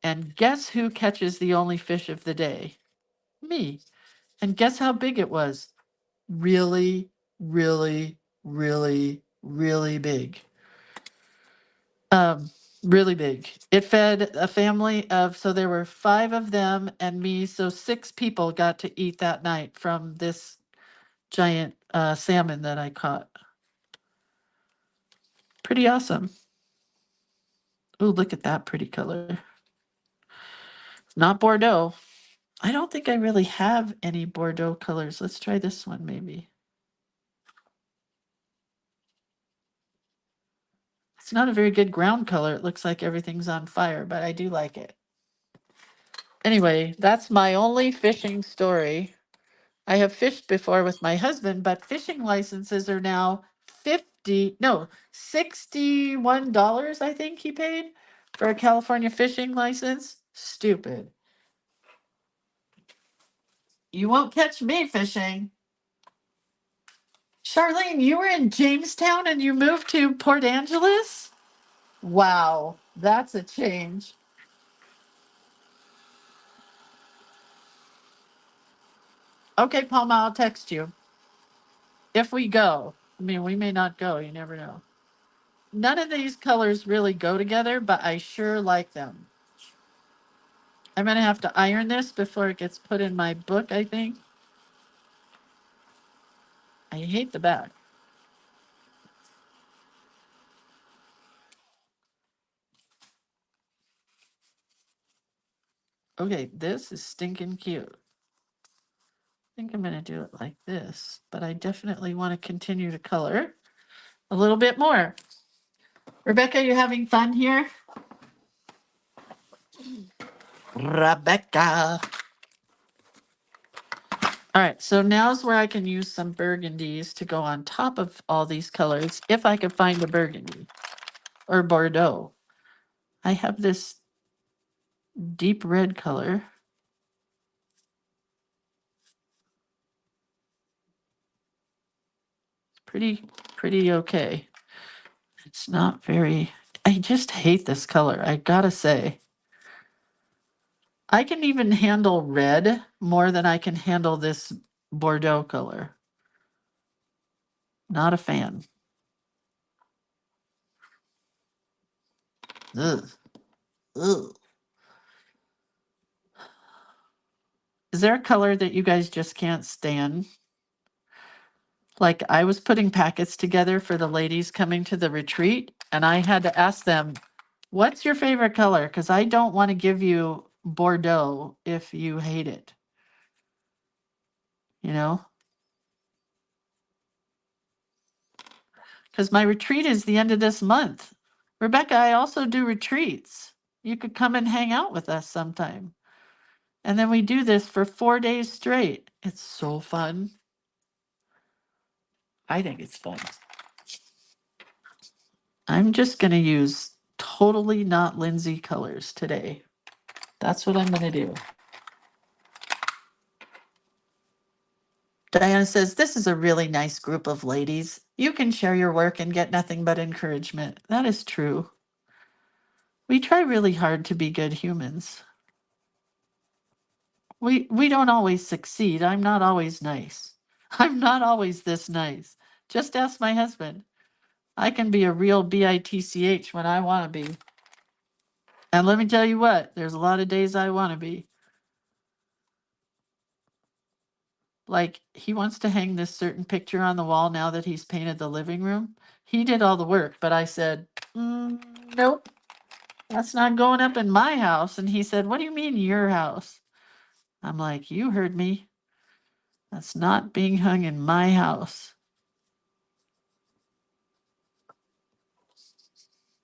and guess who catches the only fish of the day? Me. And guess how big it was? Really, really, really, really big. Um, really big. It fed a family of, so there were 5 of them and me, so 6 people got to eat that night from this giant salmon that I caught. Pretty awesome. Oh, look at that pretty color. Not Bordeaux. I don't think I really have any Bordeaux colors. Let's try this one maybe. It's not a very good ground color. It looks like everything's on fire, but I do like it. Anyway, that's my only fishing story. I have fished before with my husband, but fishing licenses are now $61, I think he paid for a California fishing license. Stupid. You won't catch me fishing. Charlene, you were in Jamestown and you moved to Port Angeles? Wow, that's a change. Okay, Palma, I'll text you. If we go. I mean, we may not go, you never know. None of these colors really go together, but I sure like them. I'm going to have to iron this before it gets put in my book, I think. I hate the back. Okay, this is stinking cute. I think I'm going to do it like this, but I definitely want to continue to color a little bit more. Rebecca, you having fun here? Rebecca. All right, so now's where I can use some burgundies to go on top of all these colors, if I could find a burgundy or Bordeaux. I have this deep red color. Pretty okay. It's not very, I just hate this color, I gotta say. I can even handle red more than I can handle this Bordeaux color. Not a fan. Ugh. Ugh. Is there a color that you guys just can't stand? Like I was putting packets together for the ladies coming to the retreat, and I had to ask them, what's your favorite color? Because I don't want to give you Bordeaux if you hate it. You know? Because my retreat is the end of this month. Rebecca, I also do retreats. You could come and hang out with us sometime. And then we do this for 4 days straight. It's so fun. I think it's fun. I'm just going to use totally not Lindsay colors today. That's what I'm going to do. Diana says, this is a really nice group of ladies. You can share your work and get nothing but encouragement. That is true. We try really hard to be good humans. We don't always succeed. I'm not always nice. I'm not always this nice. Just ask my husband. I can be a real bitch when I want to be. And let me tell you what, there's a lot of days I want to be. Like, he wants to hang this certain picture on the wall now that he's painted the living room. He did all the work, but I said, nope, that's not going up in my house. And he said, what do you mean your house? I'm like, you heard me. That's not being hung in my house.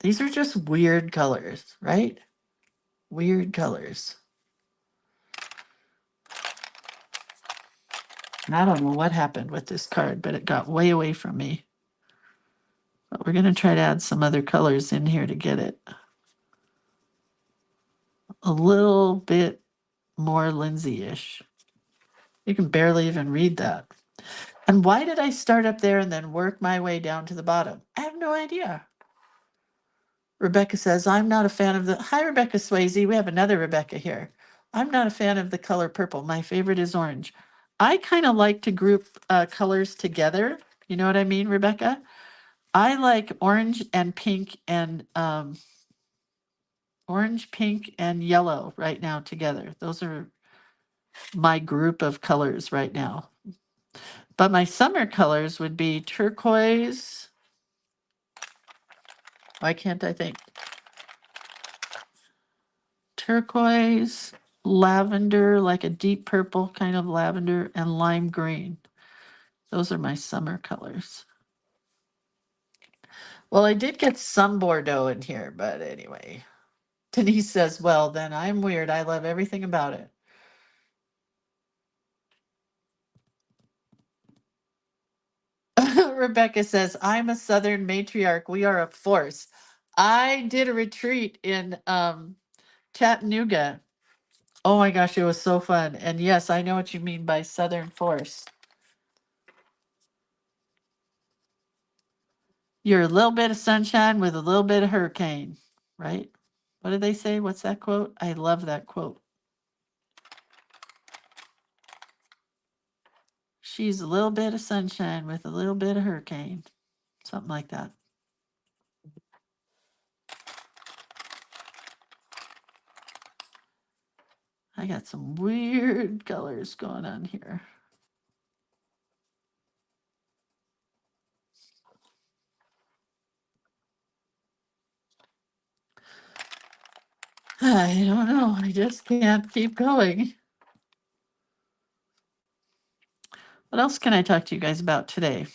These are just weird colors, right? Weird colors. I don't know what happened with this card, but it got way away from me. But we're going to try to add some other colors in here to get it a little bit more Lindsay-ish. You can barely even read that. And why did I start up there and then work my way down to the bottom? I have no idea. Rebecca says, I'm not a fan of the... Hi, Rebecca Swayze. We have another Rebecca here. I'm not a fan of the color purple. My favorite is orange. I kind of like to group colors together. You know what I mean, Rebecca? I like orange, pink, and yellow right now together. Those are my group of colors right now. But my summer colors would be turquoise. Why can't I think? Turquoise, lavender, like a deep purple kind of lavender, and lime green. Those are my summer colors. Well, I did get some Bordeaux in here, but anyway. Denise says, well, then I'm weird. I love everything about it. Rebecca says, I'm a Southern matriarch. We are a force. I did a retreat in Chattanooga. Oh my gosh, it was so fun. And yes, I know what you mean by Southern force. You're a little bit of sunshine with a little bit of hurricane, right? What did they say? What's that quote? I love that quote. She's a little bit of sunshine with a little bit of hurricane. Something like that. I got some weird colors going on here. I don't know. I just can't keep going. What else can I talk to you guys about today?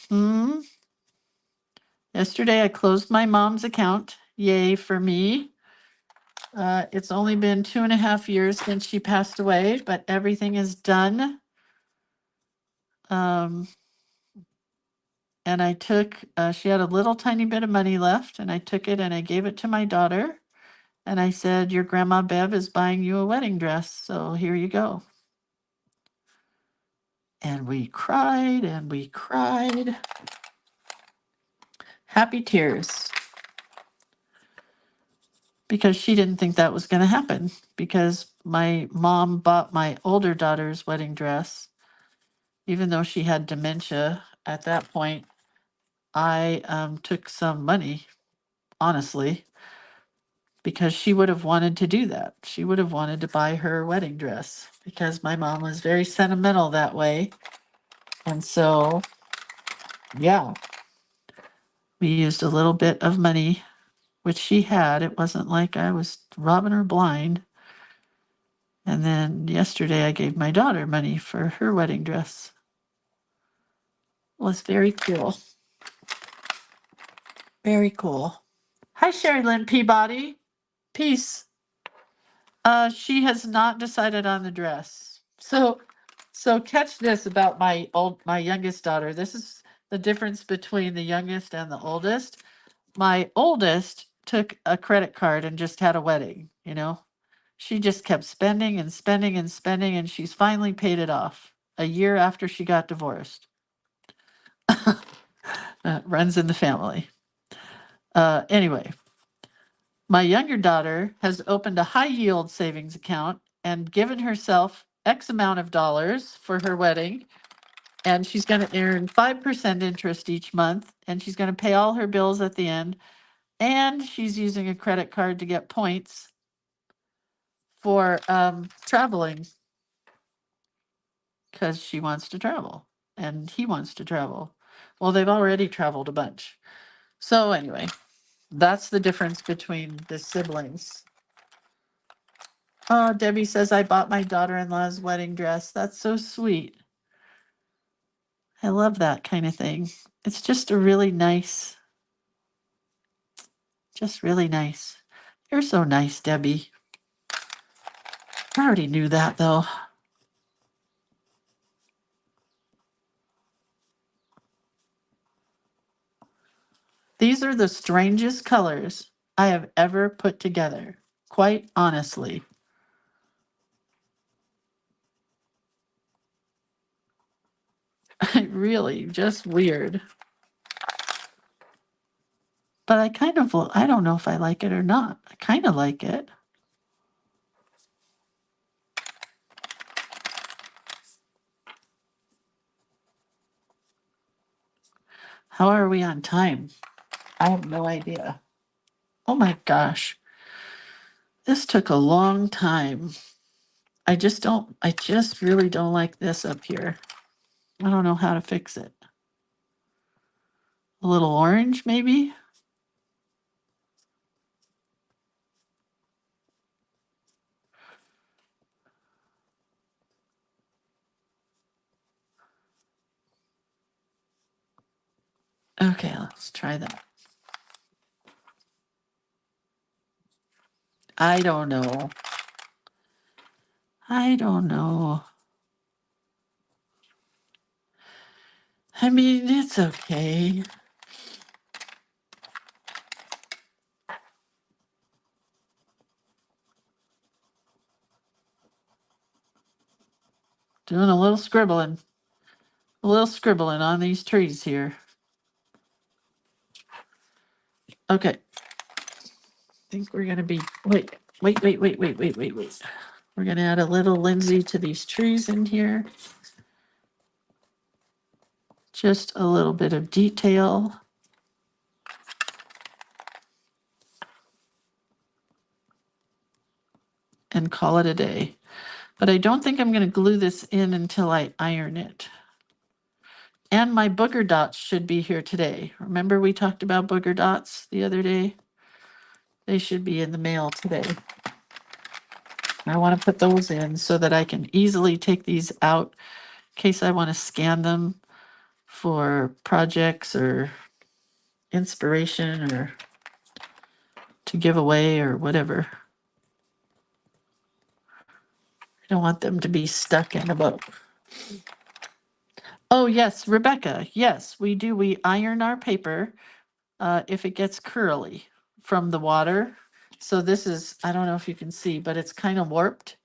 Yesterday I closed my mom's account. Yay for me. It's only been 2.5 years since she passed away, but everything is done. And I took, she had a little tiny bit of money left, and I took it and I gave it to my daughter. And I said, your grandma Bev is buying you a wedding dress, so here you go. And we cried and we cried. Happy tears. Because she didn't think that was going to happen. Because my mom bought my older daughter's wedding dress, even though she had dementia at that point. I took some money, honestly, because she would have wanted to do that. She would have wanted to buy her wedding dress because my mom was very sentimental that way. And so, yeah, we used a little bit of money, which she had. It wasn't like I was robbing her blind. And then yesterday I gave my daughter money for her wedding dress. It was very cool. Very cool. Hi, Sherry Lynn Peabody. Peace. She has not decided on the dress. So catch this about my youngest daughter. This is the difference between the youngest and the oldest. My oldest took a credit card and just had a wedding, you know. She just kept spending and spending and spending, and she's finally paid it off a year after she got divorced. Runs in the family. Anyway, my younger daughter has opened a high yield savings account and given herself X amount of dollars for her wedding. And she's going to earn 5% interest each month. And she's going to pay all her bills at the end. And she's using a credit card to get points for traveling because she wants to travel and he wants to travel. Well, they've already traveled a bunch. So anyway, that's the difference between the siblings. Oh, Debbie says, I bought my daughter-in-law's wedding dress. That's so sweet. I love that kind of thing. It's just really nice. Just really nice. You're so nice, Debbie. I already knew that, though. These are the strangest colors I have ever put together, quite honestly. Really, just weird. But I don't know if I like it or not. I kind of like it. How are we on time? I have no idea. Oh my gosh. This took a long time. I just really don't like this up here. I don't know how to fix it. A little orange, maybe? Okay, let's try that. I don't know. I don't know. I mean, it's okay. Doing a little scribbling. A little scribbling on these trees here. Okay. I think we're gonna be, wait. We're gonna add a little Lindsay to these trees in here. Just a little bit of detail. And call it a day. But I don't think I'm gonna glue this in until I iron it. And my booger dots should be here today. Remember we talked about booger dots the other day? They should be in the mail today. I want to put those in so that I can easily take these out in case I want to scan them for projects or inspiration or to give away or whatever. I don't want them to be stuck in a book. Oh, yes, Rebecca. Yes, we do. We iron our paper if it gets curly from the water. So this is, I don't know if you can see, but it's kind of warped,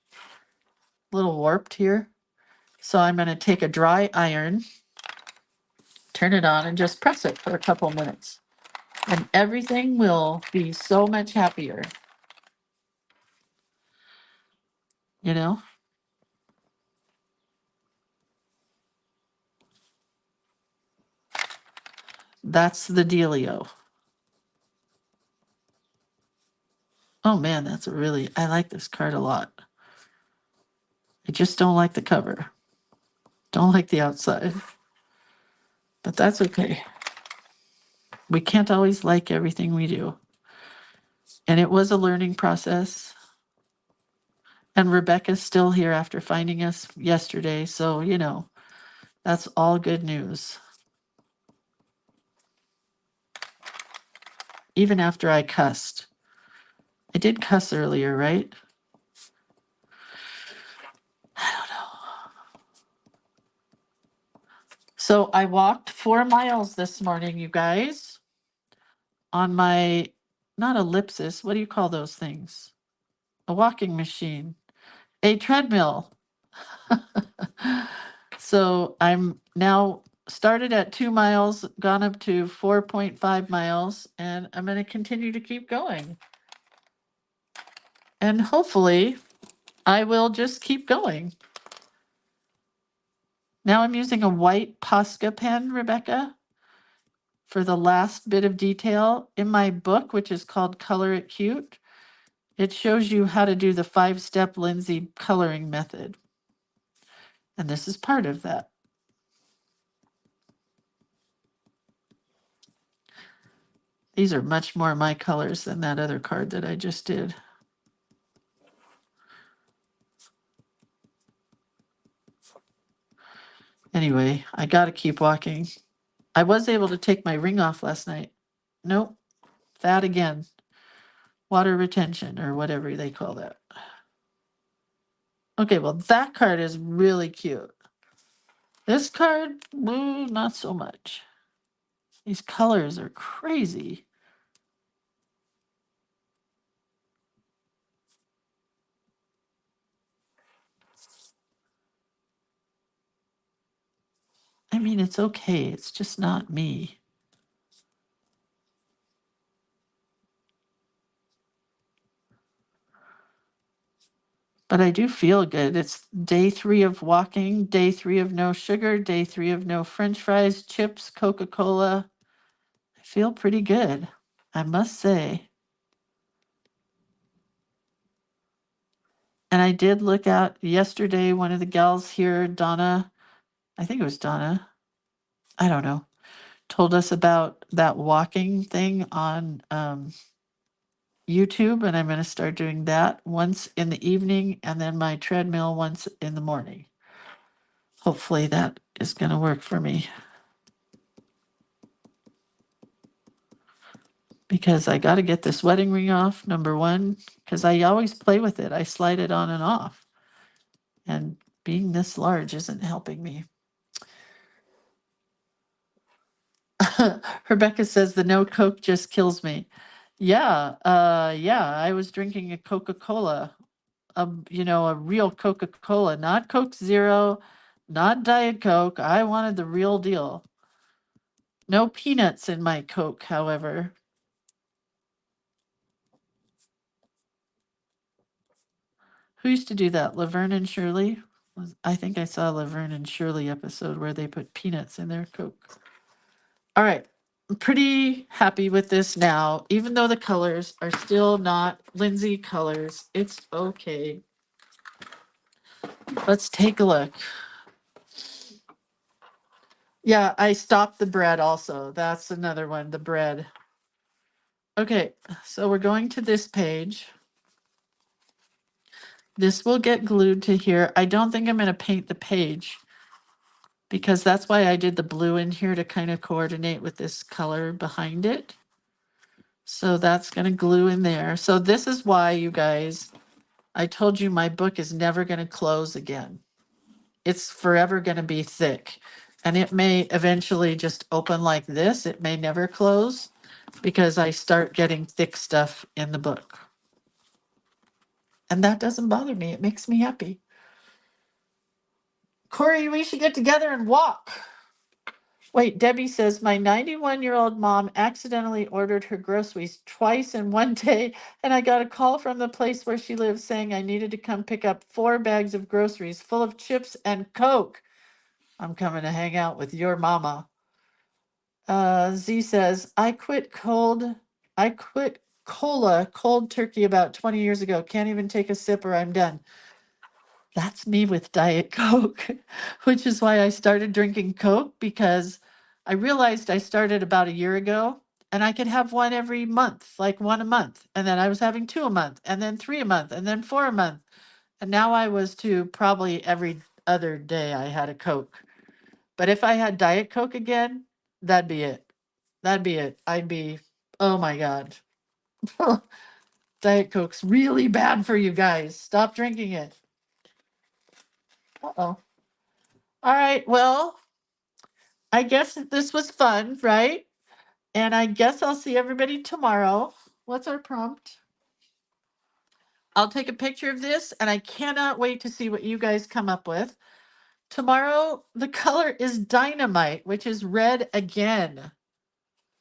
a little warped here. So I'm going to take a dry iron, turn it on, and just press it for a couple minutes. And everything will be so much happier. You know? That's the dealio. Oh man, that's a really, I like this card a lot. I just don't like the cover. Don't like the outside. But that's okay. We can't always like everything we do. And it was a learning process. And Rebecca's still here after finding us yesterday. So, you know, that's all good news. Even after I cussed. I did cuss earlier, right? I don't know. So I walked 4 miles this morning, you guys, on my, not ellipsis, what do you call those things? A walking machine, a treadmill. So I'm now started at 2 miles, gone up to 4.5 miles, and I'm going to continue to keep going. And hopefully I will just keep going. Now I'm using a white Posca pen, Rebecca, for the last bit of detail. In my book, which is called Color It Cute, it shows you how to do the 5-step Lindsay coloring method. And this is part of that. These are much more my colors than that other card that I just did. Anyway, I gotta keep walking. I was able to take my ring off last night. Nope, that again. Water retention or whatever they call that. Okay, well, that card is really cute. This card, not so much. These colors are crazy. I mean, it's okay. It's just not me. But I do feel good. It's day 3 of walking, day 3 of no sugar, day 3 of no French fries, chips, Coca-Cola. feel pretty good, I must say. And I did look out yesterday, one of the gals here, Donna, I think it was Donna, I don't know, told us about that walking thing on YouTube, and I'm going to start doing that once in the evening and then my treadmill once in the morning. Hopefully that is going to work for me. Because I got to get this wedding ring off, number one, because I always play with it. I slide it on and off. And being this large isn't helping me. Rebecca says the no Coke just kills me. Yeah, I was drinking a Coca-Cola, a real Coca-Cola, not Coke Zero, not Diet Coke. I wanted the real deal. No peanuts in my Coke, however. Who used to do that? Laverne and Shirley? I think I saw a Laverne and Shirley episode where they put peanuts in their Coke. All right. I'm pretty happy with this now, even though the colors are still not Lindsay colors. It's okay. Let's take a look. Yeah, I stopped the bread also. That's another one, the bread. Okay, so we're going to this page. This will get glued to here. I don't think I'm going to paint the page because that's why I did the blue in here to kind of coordinate with this color behind it. So that's going to glue in there. So this is why, you guys, I told you my book is never going to close again. It's forever going to be thick. And it may eventually just open like this. It may never close because I start getting thick stuff in the book. And that doesn't bother me. It makes me happy. Corey, we should get together and walk. Wait, Debbie says, my 91-year-old mom accidentally ordered her groceries twice in one day, and I got a call from the place where she lives saying I needed to come pick up 4 bags of groceries full of chips and Coke. I'm coming to hang out with your mama. Z says, I quit cola cold turkey about 20 years ago. Can't even take a sip or I'm done. That's me with Diet Coke, which is why I started drinking Coke, because I realized I started about a year ago and I could have one every month, like one a month. And then I was having 2 a month, and then 3 a month, and then 4 a month. And now I was to probably every other day I had a Coke. But if I had Diet Coke again, that'd be it. That'd be it. I'd be, oh my God. Diet Coke's really bad for you guys. Stop drinking it. Uh-oh. All right, well, I guess this was fun, right? And I guess I'll see everybody tomorrow. What's our prompt? I'll take a picture of this, and I cannot wait to see what you guys come up with. Tomorrow, the color is Dynamite, which is red again.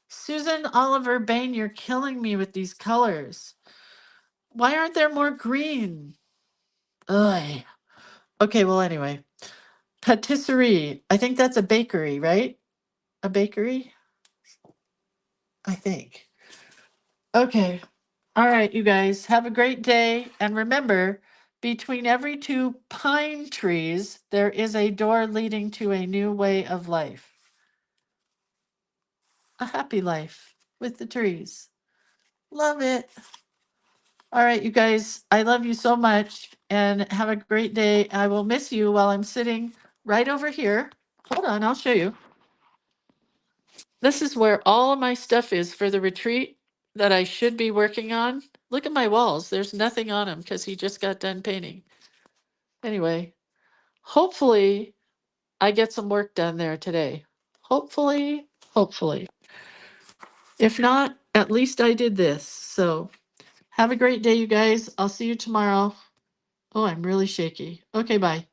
Susan Oliver Bain, you're killing me with these colors. Why aren't there more green? Ugh. Okay, well, anyway. Patisserie. I think that's a bakery, right? A bakery? I think. Okay. All right, you guys. Have a great day. And remember, between every 2 pine trees, there is a door leading to a new way of life. A happy life with the trees. Love it. All right, you guys. I love you so much. And have a great day. I will miss you while I'm sitting right over here. Hold on, I'll show you. This is where all of my stuff is for the retreat that I should be working on. Look at my walls. There's nothing on them because he just got done painting. Anyway, hopefully I get some work done there today. Hopefully, hopefully. If not, at least I did this. So have a great day, you guys. I'll see you tomorrow. Oh, I'm really shaky. Okay, bye.